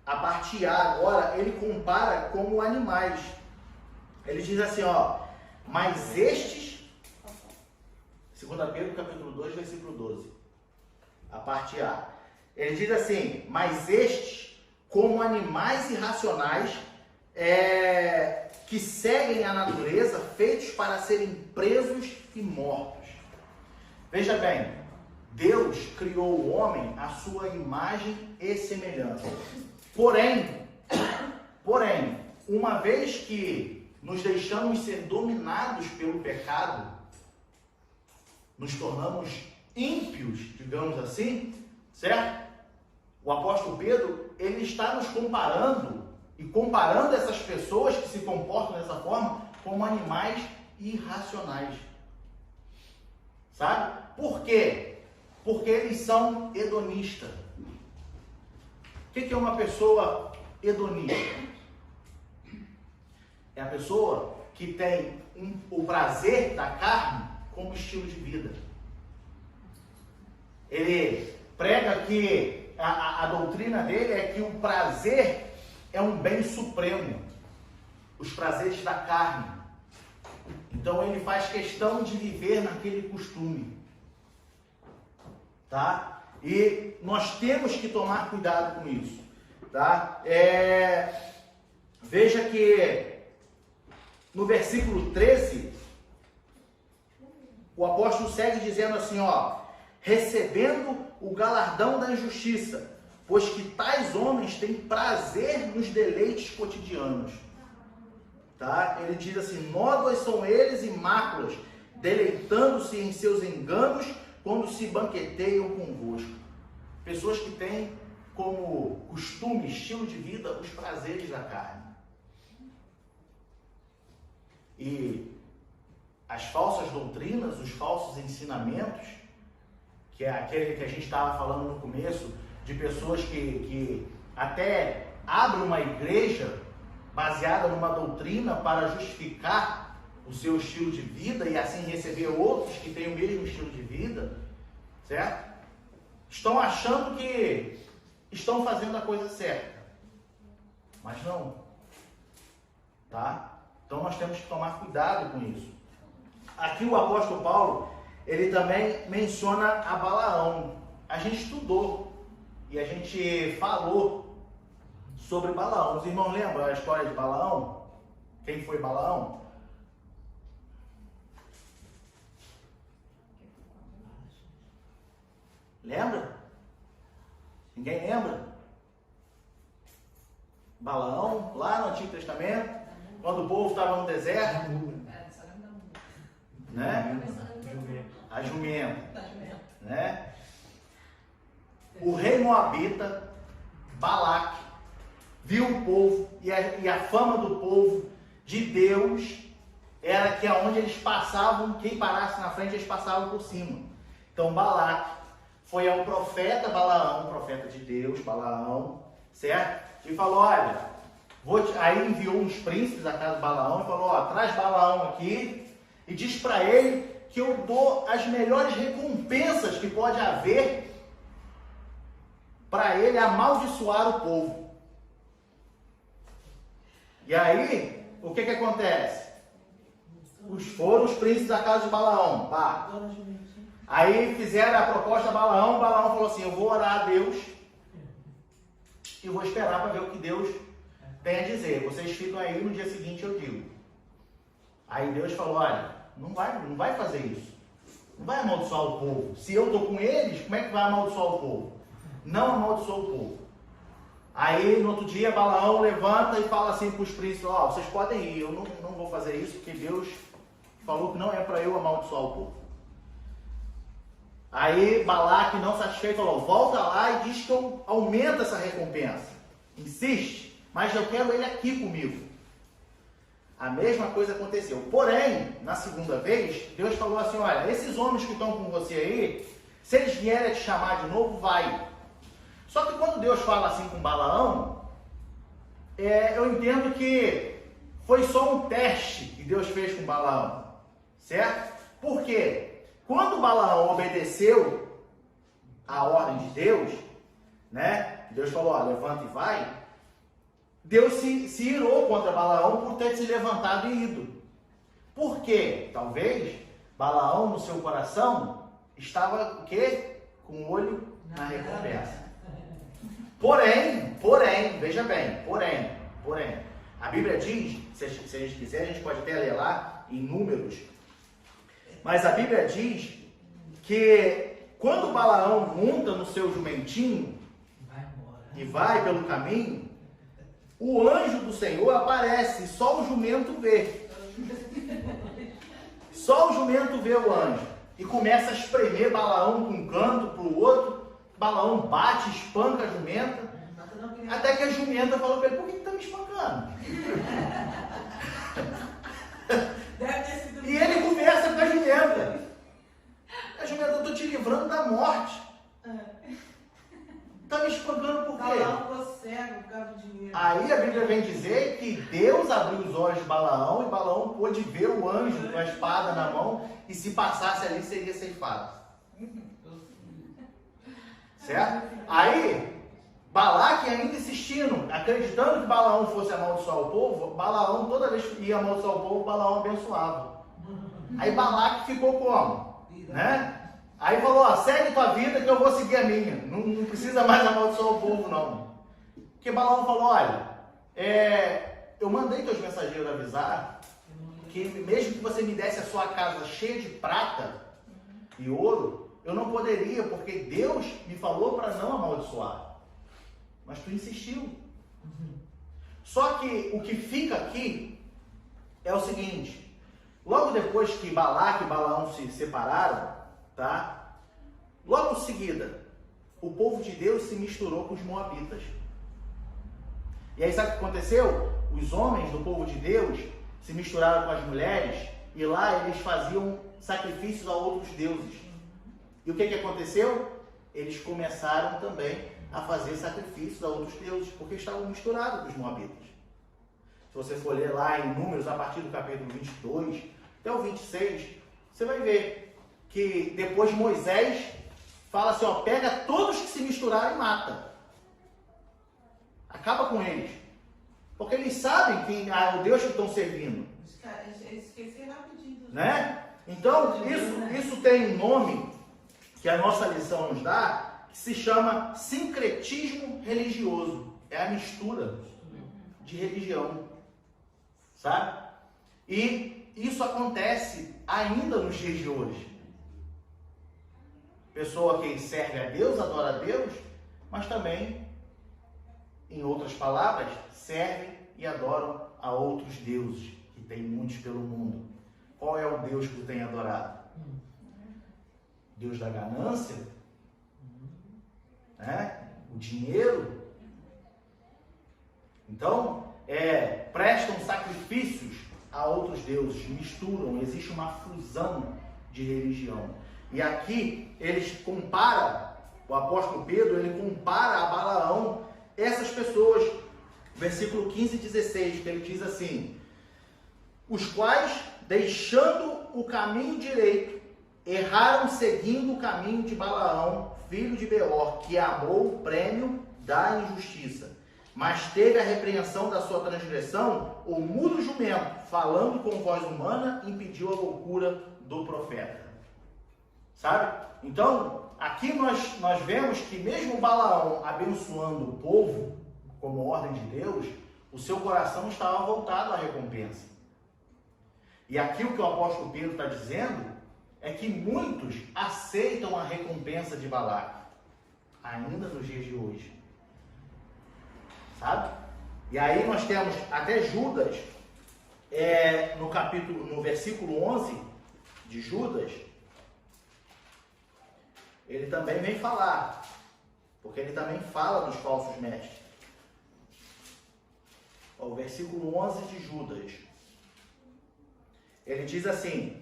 a parte A agora, ele compara como animais. Ele diz assim, mas estes, 2 Pedro, capítulo 2, versículo 12. A parte A. Ele diz assim, mas estes, como animais irracionais, que seguem a natureza, feitos para serem presos e mortos. Veja bem, Deus criou o homem à sua imagem e semelhança. Porém, uma vez que nos deixamos ser dominados pelo pecado, nos tornamos ímpios, digamos assim, certo? O apóstolo Pedro, ele está nos comparando essas pessoas que se comportam dessa forma como animais irracionais. Sabe? Por quê? Porque eles são hedonistas. O que é uma pessoa hedonista? É a pessoa que tem o prazer da carne como estilo de vida. Ele prega que a doutrina dele é que o prazer é um bem supremo, os prazeres da carne. Então ele faz questão de viver naquele costume, tá? E nós temos que tomar cuidado com isso, tá? Veja que no versículo 13, o apóstolo segue dizendo assim, recebendo o galardão da injustiça, pois que tais homens têm prazer nos deleites cotidianos. Tá? Ele diz assim, nódoas são eles e máculas, deleitando-se em seus enganos quando se banqueteiam convosco. Pessoas que têm como costume, estilo de vida, os prazeres da carne. e as falsas doutrinas, os falsos ensinamentos, que é aquele que a gente estava falando no começo, de pessoas que até abrem uma igreja baseada numa doutrina para justificar o seu estilo de vida e assim receber outros que têm o mesmo estilo de vida, certo? Estão achando que estão fazendo a coisa certa, mas não, tá? Então nós temos que tomar cuidado com isso. Aqui o apóstolo Paulo, ele também menciona a Balaão. A gente estudou e a gente falou sobre Balaão. Os irmãos lembram a história de Balaão? Quem foi Balaão? Lembra? Ninguém lembra? Balaão, lá no Antigo Testamento, quando o povo estava no deserto, né? A jumenta, né? O rei moabita, Balaque, viu o povo e a fama do povo de Deus era que aonde eles passavam, quem parasse na frente, eles passavam por cima. Então Balaque foi ao profeta Balaão, profeta de Deus, Balaão, certo? E falou, olha, aí enviou uns príncipes à casa de Balaão e falou, ó, traz Balaão aqui e diz para ele que eu dou as melhores recompensas que pode haver para ele amaldiçoar o povo. E aí, o que acontece? Foram os príncipes da casa de Balaão. Pá. Aí fizeram a proposta a Balaão. Balaão falou assim, eu vou orar a Deus e vou esperar para ver o que Deus tem a dizer. Vocês ficam aí, no dia seguinte eu digo. Aí Deus falou, olha, não vai fazer isso. Não vai amaldiçoar o povo. Se eu estou com eles, como é que vai amaldiçoar o povo? Não amaldiçoa o povo. Aí no outro dia Balaão levanta e fala assim para os príncipes, ó, vocês podem ir, eu não vou fazer isso porque Deus falou que não é para eu amaldiçoar o povo. Aí Balaque, não satisfeito, falou, volta lá e diz que eu aumento essa recompensa. Insiste, mas eu quero ele aqui comigo. A mesma coisa aconteceu. Porém, na segunda vez, Deus falou assim, olha, esses homens que estão com você aí, se eles vierem te chamar de novo, vai. Só que quando Deus fala assim com Balaão, eu entendo que foi só um teste que Deus fez com Balaão, certo? Por quê? Quando Balaão obedeceu a ordem de Deus, né? Deus falou, ó, levanta e vai. Deus se irou contra Balaão por ter se levantado e ido. Por quê? Talvez Balaão no seu coração estava o quê? Com o olho na recompensa. Porém, veja bem, porém, a Bíblia diz, se a gente quiser, a gente pode até ler lá em Números, mas a Bíblia diz que quando Balaão monta no seu jumentinho e vai pelo caminho, o anjo do Senhor aparece, só o jumento vê. Só o jumento vê o anjo. E começa a espremer Balaão de um canto para o outro. Balaão bate, espanca a jumenta. Até que a jumenta falou para ele, por que está me espancando? E ele conversa com a jumenta. A jumenta, eu estou te livrando da morte. Está me espancando por quê? Balaão ficou cego por causa do dinheiro. Aí a Bíblia vem dizer que Deus abriu os olhos de Balaão e Balaão pôde ver o anjo com a espada na mão e se passasse ali seria ceifado. Certo? Aí, Balaque ainda insistindo, acreditando que Balaão fosse amaldiçoar o povo, Balaão, toda vez que ia amaldiçoar o povo, Balaão abençoava. Aí Balaque ficou como? Né? Aí falou, ó, segue tua vida que eu vou seguir a minha. Não precisa mais amaldiçoar o povo, não. Porque Balaão falou, olha, eu mandei teus mensageiros avisar que mesmo que você me desse a sua casa cheia de prata e ouro, eu não poderia, porque Deus me falou para não amaldiçoar. Mas tu insistiu. Só que o que fica aqui é o seguinte, logo depois que Balaque e Balaão se separaram, tá? Logo em seguida, o povo de Deus se misturou com os moabitas. E aí sabe o que aconteceu? Os homens do povo de Deus se misturaram com as mulheres e lá eles faziam sacrifícios a outros deuses. E o que aconteceu? Eles começaram também a fazer sacrifícios a outros deuses, porque estavam misturados com os moabitas. Se você for ler lá em Números, a partir do capítulo 22 até o 26, você vai ver que depois Moisés fala assim, ó, pega todos que se misturaram e mata. Acaba com eles. Porque eles sabem que o Deus que estão servindo. Esqueci rapidinho. Né? Então, isso tem um nome que a nossa lição nos dá, que se chama sincretismo religioso. É a mistura de religião. Sabe? E isso acontece ainda nos dias de hoje. Pessoa que serve a Deus, adora a Deus, mas também, em outras palavras, servem e adoram a outros deuses, que tem muitos pelo mundo. Qual é o Deus que tu tem adorado? Deus da ganância? O dinheiro? Então, prestam sacrifícios a outros deuses, misturam, existe uma fusão de religião. E aqui eles comparam, o apóstolo Pedro, ele compara a Balaão essas pessoas. Versículo 15 e 16, que ele diz assim: os quais, deixando o caminho direito, erraram seguindo o caminho de Balaão, filho de Beor, que amou o prêmio da injustiça, mas teve a repreensão da sua transgressão, o mudo jumento, falando com voz humana, impediu a loucura do profeta. Sabe? Então, aqui nós vemos que mesmo Balaão abençoando o povo, como ordem de Deus, o seu coração estava voltado à recompensa. E aqui o que o apóstolo Pedro está dizendo é que muitos aceitam a recompensa de Balaque, ainda nos dias de hoje. Sabe? E aí nós temos até Judas, no versículo 11 de Judas, ele também vem falar, porque ele também fala dos falsos mestres. O versículo 11 de Judas, ele diz assim: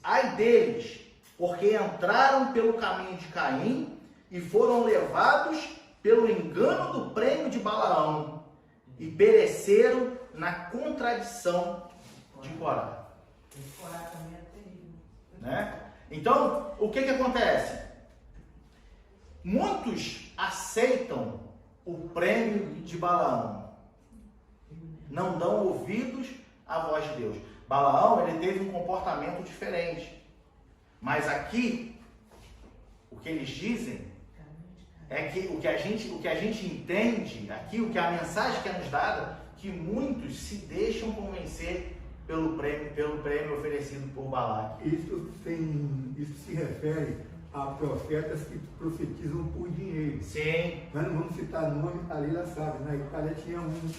ai deles, porque entraram pelo caminho de Caim e foram levados pelo engano do prêmio de Balaão e pereceram na contradição de Corá. Corá também é terrível. Né? Então, o que acontece? Muitos aceitam o prêmio de Balaão, não dão ouvidos à voz de Deus. Balaão, ele teve um comportamento diferente, mas aqui o que eles dizem é que o que a gente entende aqui, o que a mensagem que é nos dada, que muitos se deixam convencer pelo prêmio oferecido por Balaque. Isso se refere a profetas que profetizam por dinheiro. Sim. Nós não vamos citar nome, a Leila sabe. Na Itália tinha um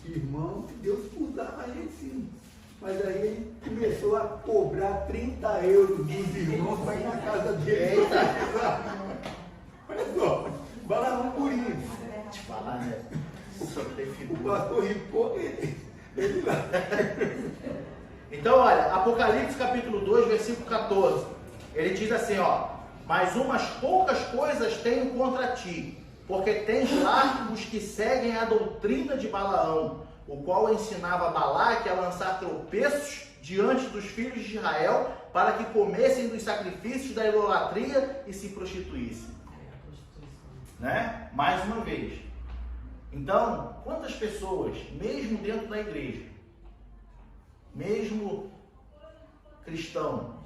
irmão que Deus usava ele sim. Mas aí ele começou a cobrar 30 euros dos irmãos para ir na casa dele. Olha só, Balaão purinho. Te falar, né? O pastor Rico, ele lá. Então, olha, Apocalipse capítulo 2, versículo 14. Ele diz assim, ó: mas umas poucas coisas tenho contra ti, porque tens lá os que seguem a doutrina de Balaão, o qual ensinava Balaque a lançar tropeços diante dos filhos de Israel, para que comessem dos sacrifícios da idolatria e se prostituíssem. Né? Mais uma vez. Então, quantas pessoas, mesmo dentro da igreja, mesmo cristão,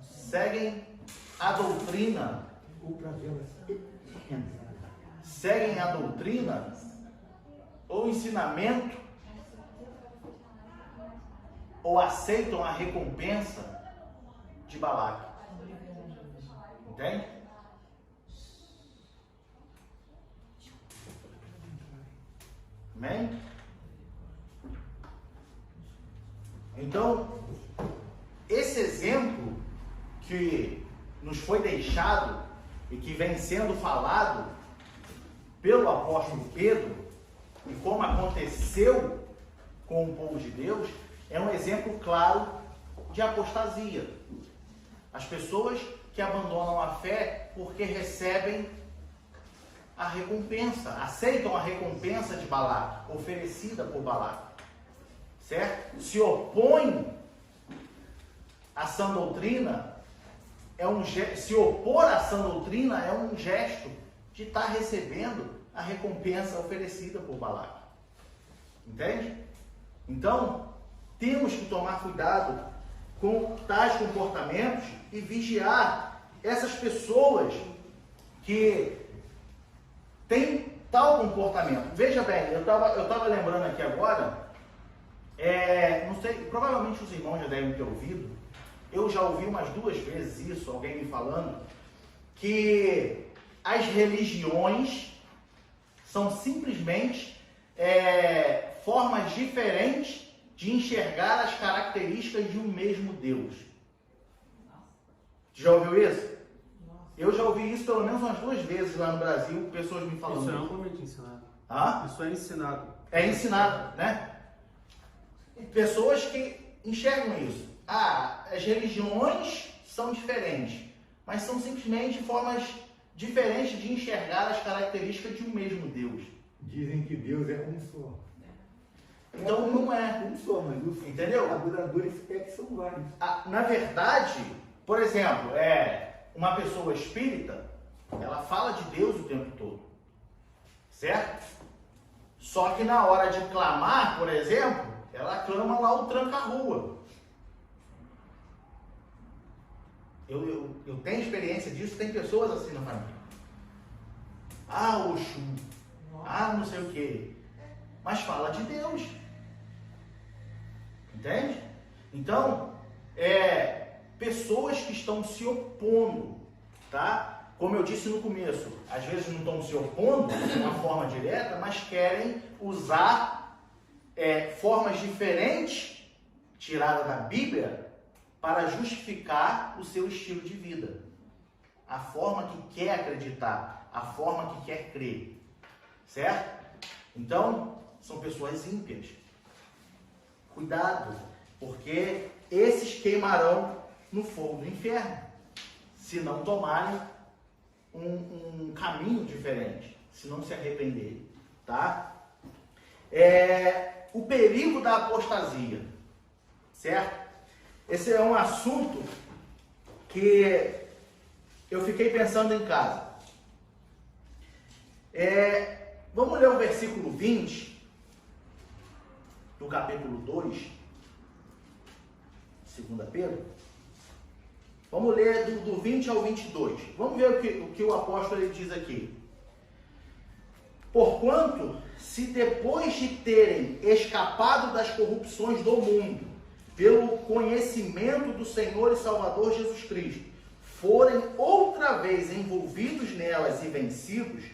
seguem a doutrina, ou ensinamento, ou aceitam a recompensa de Balaque? Entende? Amém? Então, esse exemplo que nos foi deixado e que vem sendo falado pelo apóstolo Pedro e como aconteceu com o povo de Deus, é um exemplo claro de apostasia. As pessoas que abandonam a fé porque recebem a recompensa, aceitam a recompensa de Balaque, oferecida por Balaque, certo? Se opõem à sã doutrina, se opor à sã doutrina é um gesto de estar recebendo a recompensa oferecida por Balaque. Entende? Então, temos que tomar cuidado com tais comportamentos e vigiar essas pessoas que têm tal comportamento. Veja bem, eu estava lembrando aqui agora, não sei, provavelmente os irmãos já devem ter ouvido, eu já ouvi umas 2 vezes isso, alguém me falando, que as religiões são simplesmente formas diferentes de enxergar as características de um mesmo Deus. Já ouviu isso? Eu já ouvi isso pelo menos umas 2 vezes lá no Brasil, pessoas me falando. Isso é amplamente ensinado. Isso é ensinado. É ensinado, né? Pessoas que enxergam isso. As religiões são diferentes, mas são simplesmente formas diferentes de enxergar as características de um mesmo Deus. Dizem que Deus é um só. Então não é. Um só, mas os entendeu? adoradores que são vários. Na verdade, por exemplo, uma pessoa espírita, ela fala de Deus o tempo todo, certo? Só que na hora de clamar, por exemplo, ela clama lá o tranca-rua. Eu tenho experiência disso, tem pessoas assim na família. Oxum, não sei o quê. Mas fala de Deus. Entende? Então, pessoas que estão se opondo, tá? Como eu disse no começo, às vezes não estão se opondo de uma forma direta, mas querem usar formas diferentes, tiradas da Bíblia, para justificar o seu estilo de vida. A forma que quer acreditar, a forma que quer crer. Certo? Então, são pessoas ímpias. Cuidado, porque esses queimarão no fogo do inferno, se não tomarem um caminho diferente, se não se arrependerem, tá? O perigo da apostasia, certo? Esse é um assunto que eu fiquei pensando em casa. Vamos ler o versículo 20 do capítulo 2, 2 Pedro. Vamos ler do 20 ao 22. Vamos ver o que o apóstolo ele diz aqui. Porquanto, se depois de terem escapado das corrupções do mundo, pelo conhecimento do Senhor e Salvador Jesus Cristo, forem outra vez envolvidos nelas e vencidos,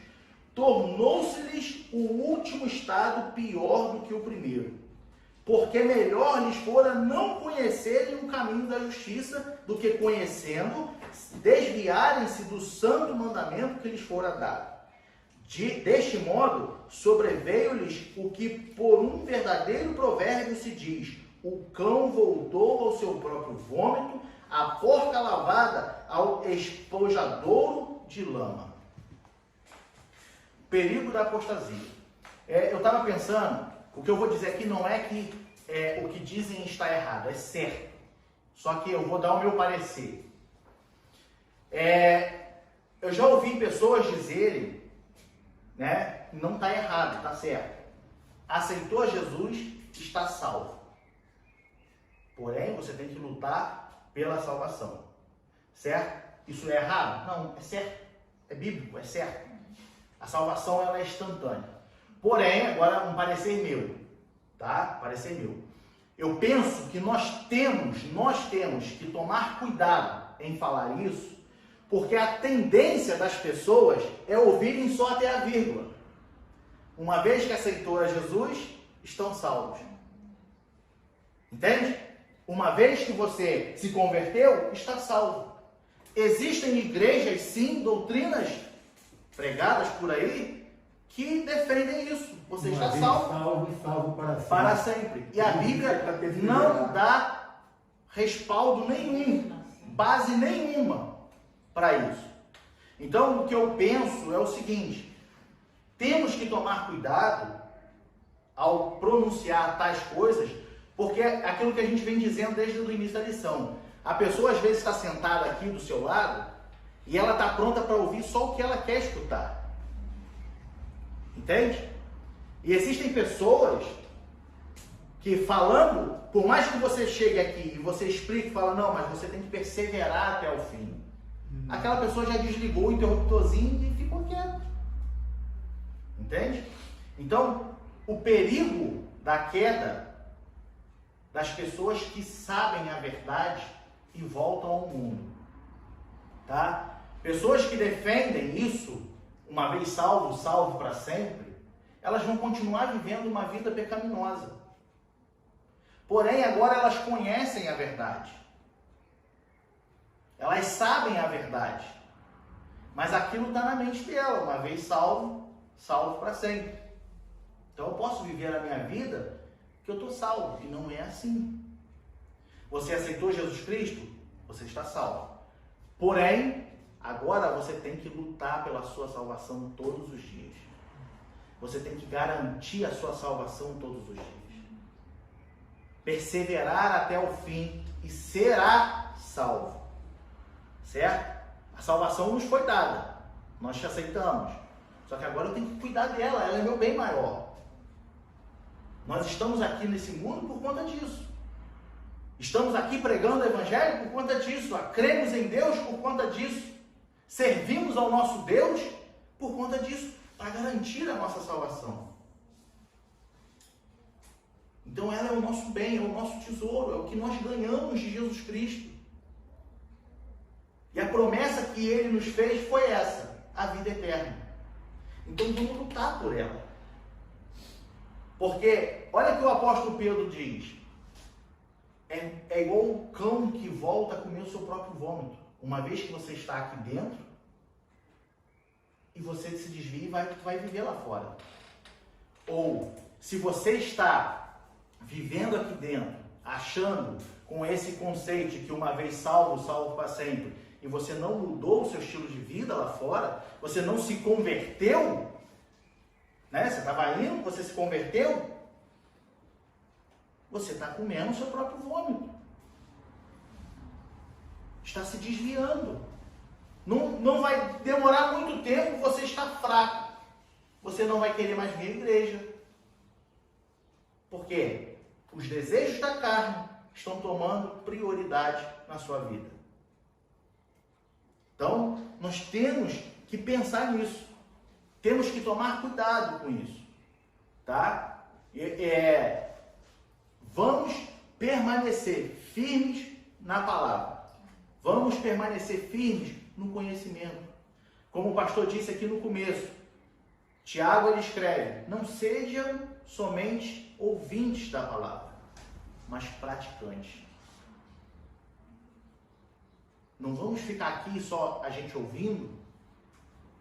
tornou-se-lhes o último estado pior do que o primeiro. Porque melhor lhes fora não conhecerem o caminho da justiça do que, conhecendo, desviarem-se do santo mandamento que lhes fora dado. Deste modo, sobreveio-lhes o que por um verdadeiro provérbio se diz: o cão voltou ao seu próprio vômito, a porca lavada ao espojadouro de lama. Perigo da apostasia. Eu estava pensando, o que eu vou dizer aqui não é que o que dizem está errado, é certo. Só que eu vou dar o meu parecer. Eu já ouvi pessoas dizerem, né, não está errado, está certo. Aceitou Jesus, está salvo. Porém, você tem que lutar pela salvação. Certo? Isso é errado? Não, é certo. É bíblico, é certo. A salvação ela é instantânea. Porém, agora um parecer meu, tá? Parecer meu. Eu penso que nós temos que tomar cuidado em falar isso, porque a tendência das pessoas é ouvirem só até a vírgula. Uma vez que aceitou a Jesus, estão salvos. Entende? Uma vez que você se converteu, está salvo. Existem igrejas, sim, doutrinas pregadas por aí, que defendem isso. Você Uma está vez salvo salvo para sempre. para sempre. E a Bíblia não dá respaldo nenhum, base nenhuma para isso. Então, o que eu penso é o seguinte: temos que tomar cuidado ao pronunciar tais coisas, porque é aquilo que a gente vem dizendo desde o início da lição. A pessoa às vezes está sentada aqui do seu lado e ela está pronta para ouvir só o que ela quer escutar. Entende? E existem pessoas que falando, por mais que você chegue aqui e você explique, fala, não, mas você tem que perseverar até o fim. Aquela pessoa já desligou o interruptorzinho e ficou quieto. Entende? Então, o perigo da queda das pessoas que sabem a verdade e voltam ao mundo. Tá? Pessoas que defendem isso, uma vez salvo, salvo para sempre, elas vão continuar vivendo uma vida pecaminosa. Porém, agora elas conhecem a verdade. Elas sabem a verdade. Mas aquilo está na mente dela. Uma vez salvo, salvo para sempre. Então eu posso viver a minha vida que eu estou salvo. E não é assim. Você aceitou Jesus Cristo? Você está salvo. Porém, agora você tem que lutar pela sua salvação todos os dias. Você tem que garantir a sua salvação todos os dias. Perseverar até o fim e será salvo. Certo? A salvação nos foi dada. Nós te aceitamos. Só que agora eu tenho que cuidar dela. Ela é meu bem maior. Nós estamos aqui nesse mundo por conta disso. Estamos aqui pregando o Evangelho por conta disso. Cremos em Deus por conta disso. Servimos ao nosso Deus por conta disso. Para garantir a nossa salvação. Então ela é o nosso bem, é o nosso tesouro, é o que nós ganhamos de Jesus Cristo. E a promessa que Ele nos fez foi essa, a vida eterna. Então vamos lutar por ela. Porque, olha o que o apóstolo Pedro diz. É igual o cão que volta a comer o seu próprio vômito. Uma vez que você está aqui dentro, e você se desvia e vai viver lá fora. Ou, se você está vivendo aqui dentro, achando com esse conceito de que uma vez salvo, salvo para sempre, e você não mudou o seu estilo de vida lá fora, você não se converteu, né? Você estava indo, você se converteu, você está comendo o seu próprio vômito. Está se desviando. Não vai demorar muito tempo, você está fraco. Você não vai querer mais vir à igreja. Por quê? Os desejos da carne estão tomando prioridade na sua vida. Então, nós temos que pensar nisso. Temos que tomar cuidado com isso. Tá? Vamos permanecer firmes na palavra. Vamos permanecer firmes no conhecimento. Como o pastor disse aqui no começo, Tiago ele escreve, não sejam somente ouvintes da palavra, mas praticantes. Não vamos ficar aqui só a gente ouvindo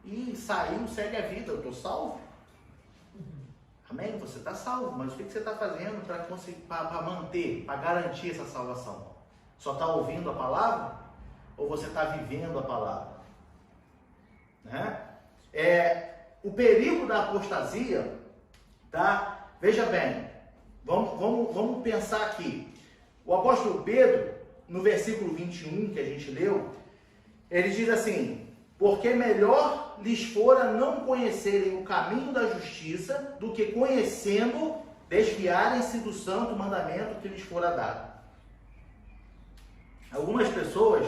e saiu, segue a vida, eu estou salvo. Amém? Você está salvo, mas o que você está fazendo para manter, para garantir essa salvação? Só está ouvindo a palavra? Ou você está vivendo a palavra? Né? O perigo da apostasia, tá? Veja bem, vamos pensar aqui. O apóstolo Pedro, no versículo 21 que a gente leu, ele diz assim, porque melhor lhes fora não conhecerem o caminho da justiça do que conhecendo, desviarem-se do santo mandamento que lhes fora dado. Algumas pessoas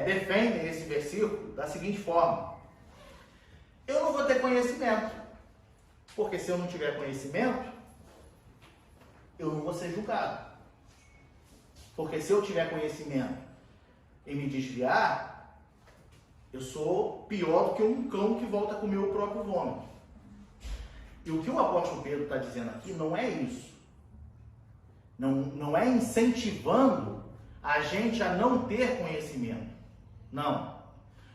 defendem esse versículo da seguinte forma, eu não vou ter conhecimento, porque se eu não tiver conhecimento, eu não vou ser julgado. Porque se eu tiver conhecimento e me desviar, eu sou pior do que um cão que volta a comer o próprio vômito. E o que o apóstolo Pedro está dizendo aqui não é isso. Não é incentivando a gente a não ter conhecimento. Não.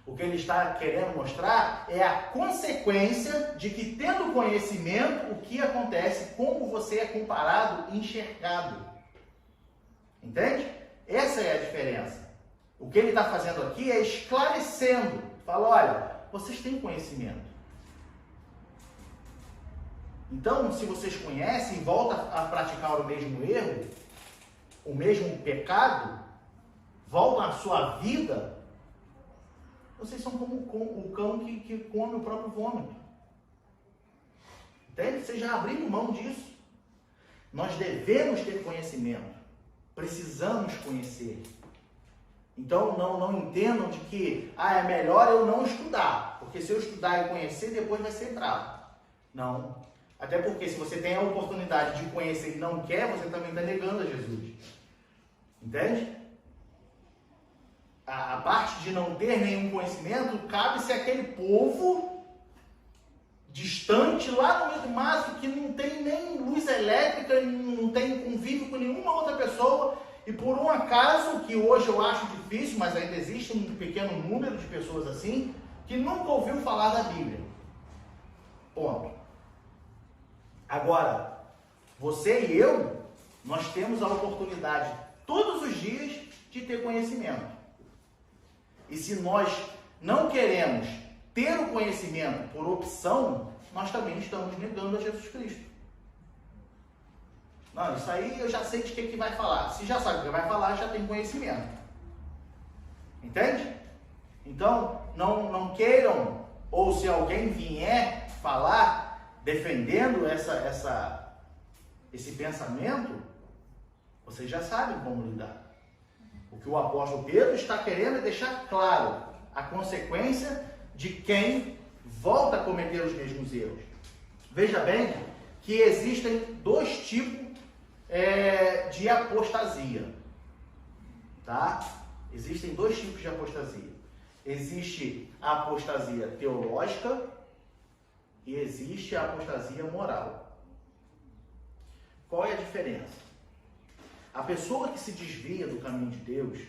O que ele está querendo mostrar é a consequência de que, tendo conhecimento, o que acontece, como você é comparado e enxergado. Entende? Essa é a diferença. O que ele está fazendo aqui é esclarecendo. Fala, olha, vocês têm conhecimento. Então, se vocês conhecem e voltam a praticar o mesmo erro, o mesmo pecado, voltam à sua vida, vocês são como o cão que come o próprio vômito. Entende? Vocês já abriram mão disso. Nós devemos ter conhecimento. Precisamos conhecer. Então, não entendam de que é melhor eu não estudar. Porque se eu estudar e conhecer, depois vai ser bravo. Não. Até porque se você tem a oportunidade de conhecer e não quer, você também está negando a Jesus. Entende? A parte de não ter nenhum conhecimento, cabe-se àquele povo distante, lá no meio do mato, que não tem nem luz elétrica, não tem convívio com nenhuma outra pessoa, e por um acaso, que hoje eu acho difícil, mas ainda existe um pequeno número de pessoas assim, que nunca ouviu falar da Bíblia. Ponto. Agora, você e eu, nós temos a oportunidade todos os dias de ter conhecimento. E se nós não queremos ter o conhecimento por opção, nós também estamos negando a Jesus Cristo. Não, isso aí eu já sei de que vai falar. Se já sabe o que vai falar, já tem conhecimento. Entende? Então, não queiram, ou se alguém vier falar, defendendo esse pensamento, vocês já sabem como lidar. O que o apóstolo Pedro está querendo é deixar claro a consequência de quem volta a cometer os mesmos erros. Veja bem que existem dois tipos de apostasia. Tá? Existem dois tipos de apostasia. Existe a apostasia teológica e existe a apostasia moral. Qual é a diferença? A pessoa que se desvia do caminho de Deus,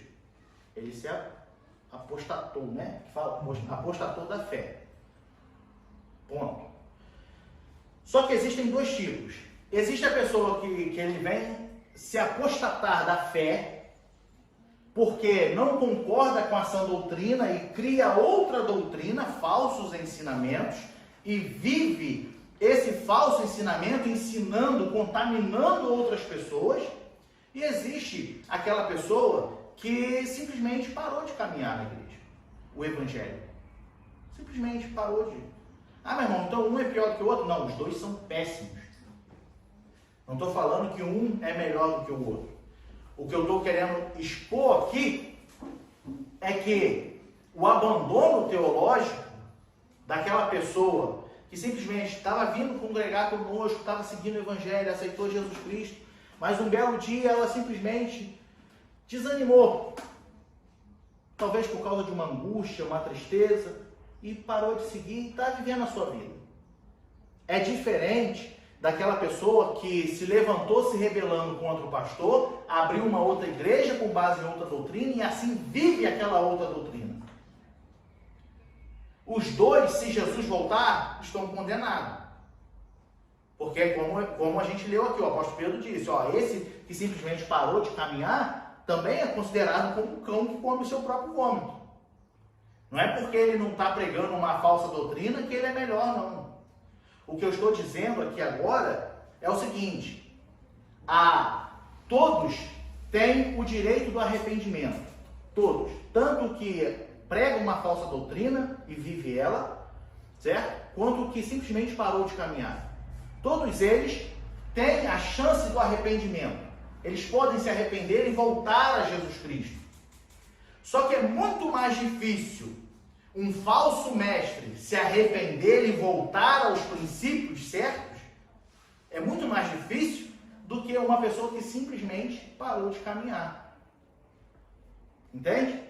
ele se apostatou, né? Fala, apostatou da fé. Ponto. Só que existem dois tipos. Existe a pessoa que ele vem se apostatar da fé, porque não concorda com a sã doutrina e cria outra doutrina, falsos ensinamentos, e vive esse falso ensinamento ensinando, contaminando outras pessoas. E existe aquela pessoa que simplesmente parou de caminhar na igreja, o evangelho. Simplesmente parou de... meu irmão, então um é pior do que o outro? Não, os dois são péssimos. Não estou falando que um é melhor do que o outro. O que eu estou querendo expor aqui é que o abandono teológico daquela pessoa que simplesmente estava vindo congregar conosco, estava seguindo o evangelho, aceitou Jesus Cristo, mas um belo dia ela simplesmente desanimou. Talvez por causa de uma angústia, uma tristeza, e parou de seguir e está vivendo a sua vida. É diferente daquela pessoa que se levantou se rebelando contra o pastor, abriu uma outra igreja com base em outra doutrina e assim vive aquela outra doutrina. Os dois, se Jesus voltar, estão condenados. Porque como a gente leu aqui, o apóstolo Pedro disse, esse que simplesmente parou de caminhar, também é considerado como um cão que come o seu próprio vômito. Não é porque ele não está pregando uma falsa doutrina que ele é melhor, não. O que eu estou dizendo aqui agora é o seguinte, todos têm o direito do arrependimento. Todos. Tanto que prega uma falsa doutrina e vive ela, certo? Quanto que simplesmente parou de caminhar. Todos eles têm a chance do arrependimento. Eles podem se arrepender e voltar a Jesus Cristo. Só que é muito mais difícil um falso mestre se arrepender e voltar aos princípios certos. É muito mais difícil do que uma pessoa que simplesmente parou de caminhar. Entende?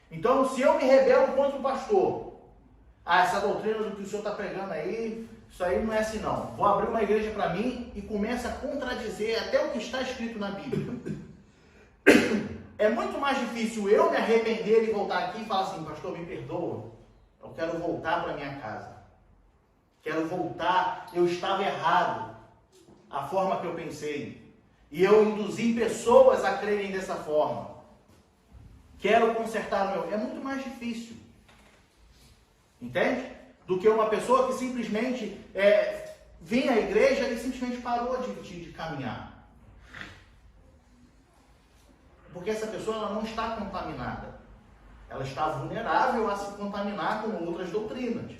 Então, se eu me rebelo contra o pastor, essa doutrina do que o senhor está pregando aí, isso aí não é assim não. Vou abrir uma igreja para mim e começa a contradizer até o que está escrito na Bíblia. é muito mais difícil eu me arrepender e voltar aqui e falar assim, pastor, me perdoa, eu quero voltar para minha casa. Quero voltar, eu estava errado, a forma que eu pensei. E eu induzi pessoas a crerem dessa forma. Quero consertar o meu. É muito mais difícil. Entende? Do que uma pessoa que simplesmente vinha à igreja e simplesmente parou de caminhar. Porque essa pessoa ela não está contaminada. Ela está vulnerável a se contaminar com outras doutrinas.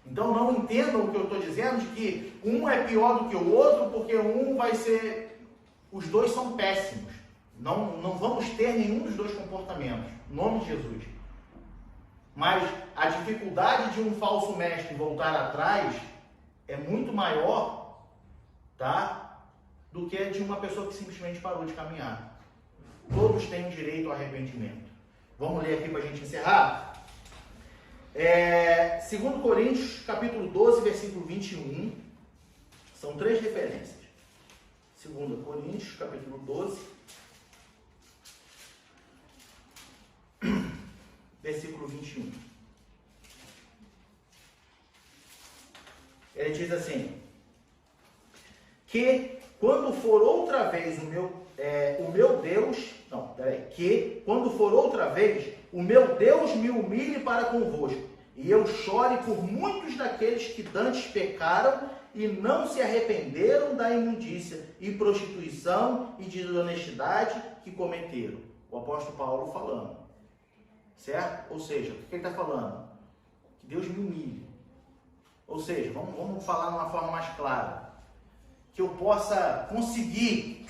Então não entendam o que eu estou dizendo de que um é pior do que o outro, porque um vai ser... Os dois são péssimos. Não vamos ter nenhum dos dois comportamentos. Em nome de Jesus. Mas a dificuldade de um falso mestre voltar atrás é muito maior, tá? Do que de uma pessoa que simplesmente parou de caminhar. Todos têm direito ao arrependimento. Vamos ler aqui para a gente encerrar? 2 Coríntios, capítulo 12, versículo 21. São 3 referências. 2 Coríntios, capítulo 12, versículo 21. Ele diz assim: que quando for outra vez quando for outra vez o meu Deus me humilhe para convosco, e eu chore por muitos daqueles que dantes pecaram e não se arrependeram da imundícia e prostituição e desonestidade que cometeram. O apóstolo Paulo falando. Certo? Ou seja, o que ele está falando? Que Deus me humilhe. Ou seja, vamos falar de uma forma mais clara. Que eu possa conseguir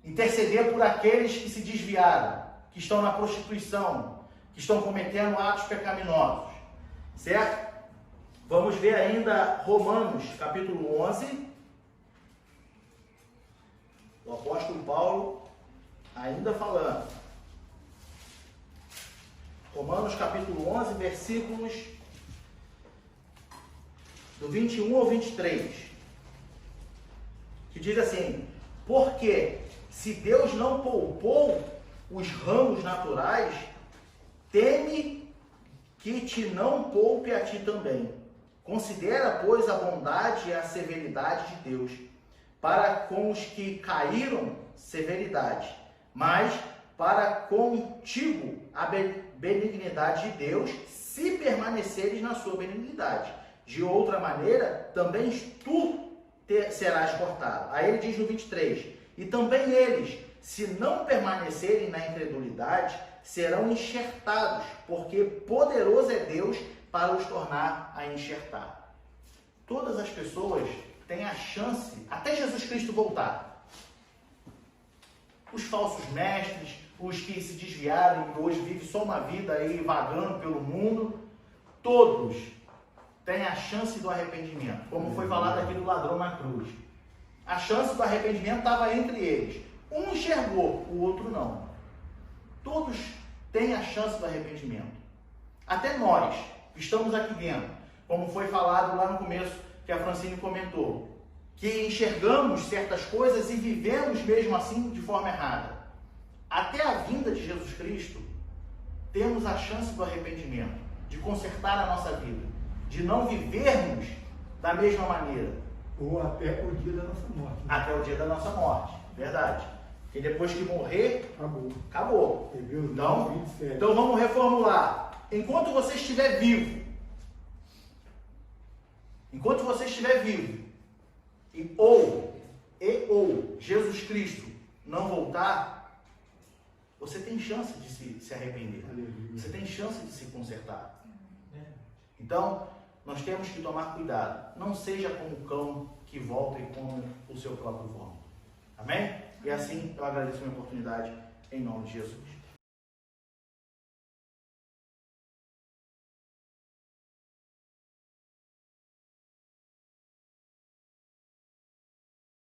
interceder por aqueles que se desviaram, que estão na prostituição, que estão cometendo atos pecaminosos. Certo? Vamos ver ainda Romanos, capítulo 11. O apóstolo Paulo ainda falando. Romanos, capítulo 11, versículos do 21 ao 23. Que diz assim: porque se Deus não poupou os ramos naturais, teme que te não poupe a ti também. Considera, pois, a bondade e a severidade de Deus. Para com os que caíram, severidade, mas para contigo a benignidade de Deus, se permaneceres na sua benignidade. De outra maneira, também tu serás cortado. Aí ele diz no 23, e também eles, se não permanecerem na incredulidade, serão enxertados, porque poderoso é Deus para os tornar a enxertar. Todas as pessoas têm a chance, até Jesus Cristo voltar. Os falsos mestres, os que se desviaram e hoje vivem só uma vida aí vagando pelo mundo, todos têm a chance do arrependimento, como foi falado aqui do ladrão na cruz. A chance do arrependimento estava entre eles. Um enxergou, o outro não. Todos têm a chance do arrependimento. Até nós, que estamos aqui dentro, como foi falado lá no começo, que a Francine comentou, que enxergamos certas coisas e vivemos mesmo assim de forma errada. Até a vinda de Jesus Cristo, temos a chance do arrependimento, de consertar a nossa vida, de não vivermos da mesma maneira. Ou até o dia da nossa morte. Né? Até o dia da nossa morte, verdade. E depois que morrer, acabou. Então vamos reformular. Enquanto você estiver vivo, ou Jesus Cristo não voltar, você tem chance de se arrepender. Você tem chance de se consertar. Então, nós temos que tomar cuidado. Não seja como o cão que volta e come o seu próprio vômito. Amém? E assim eu agradeço a minha oportunidade em nome de Jesus.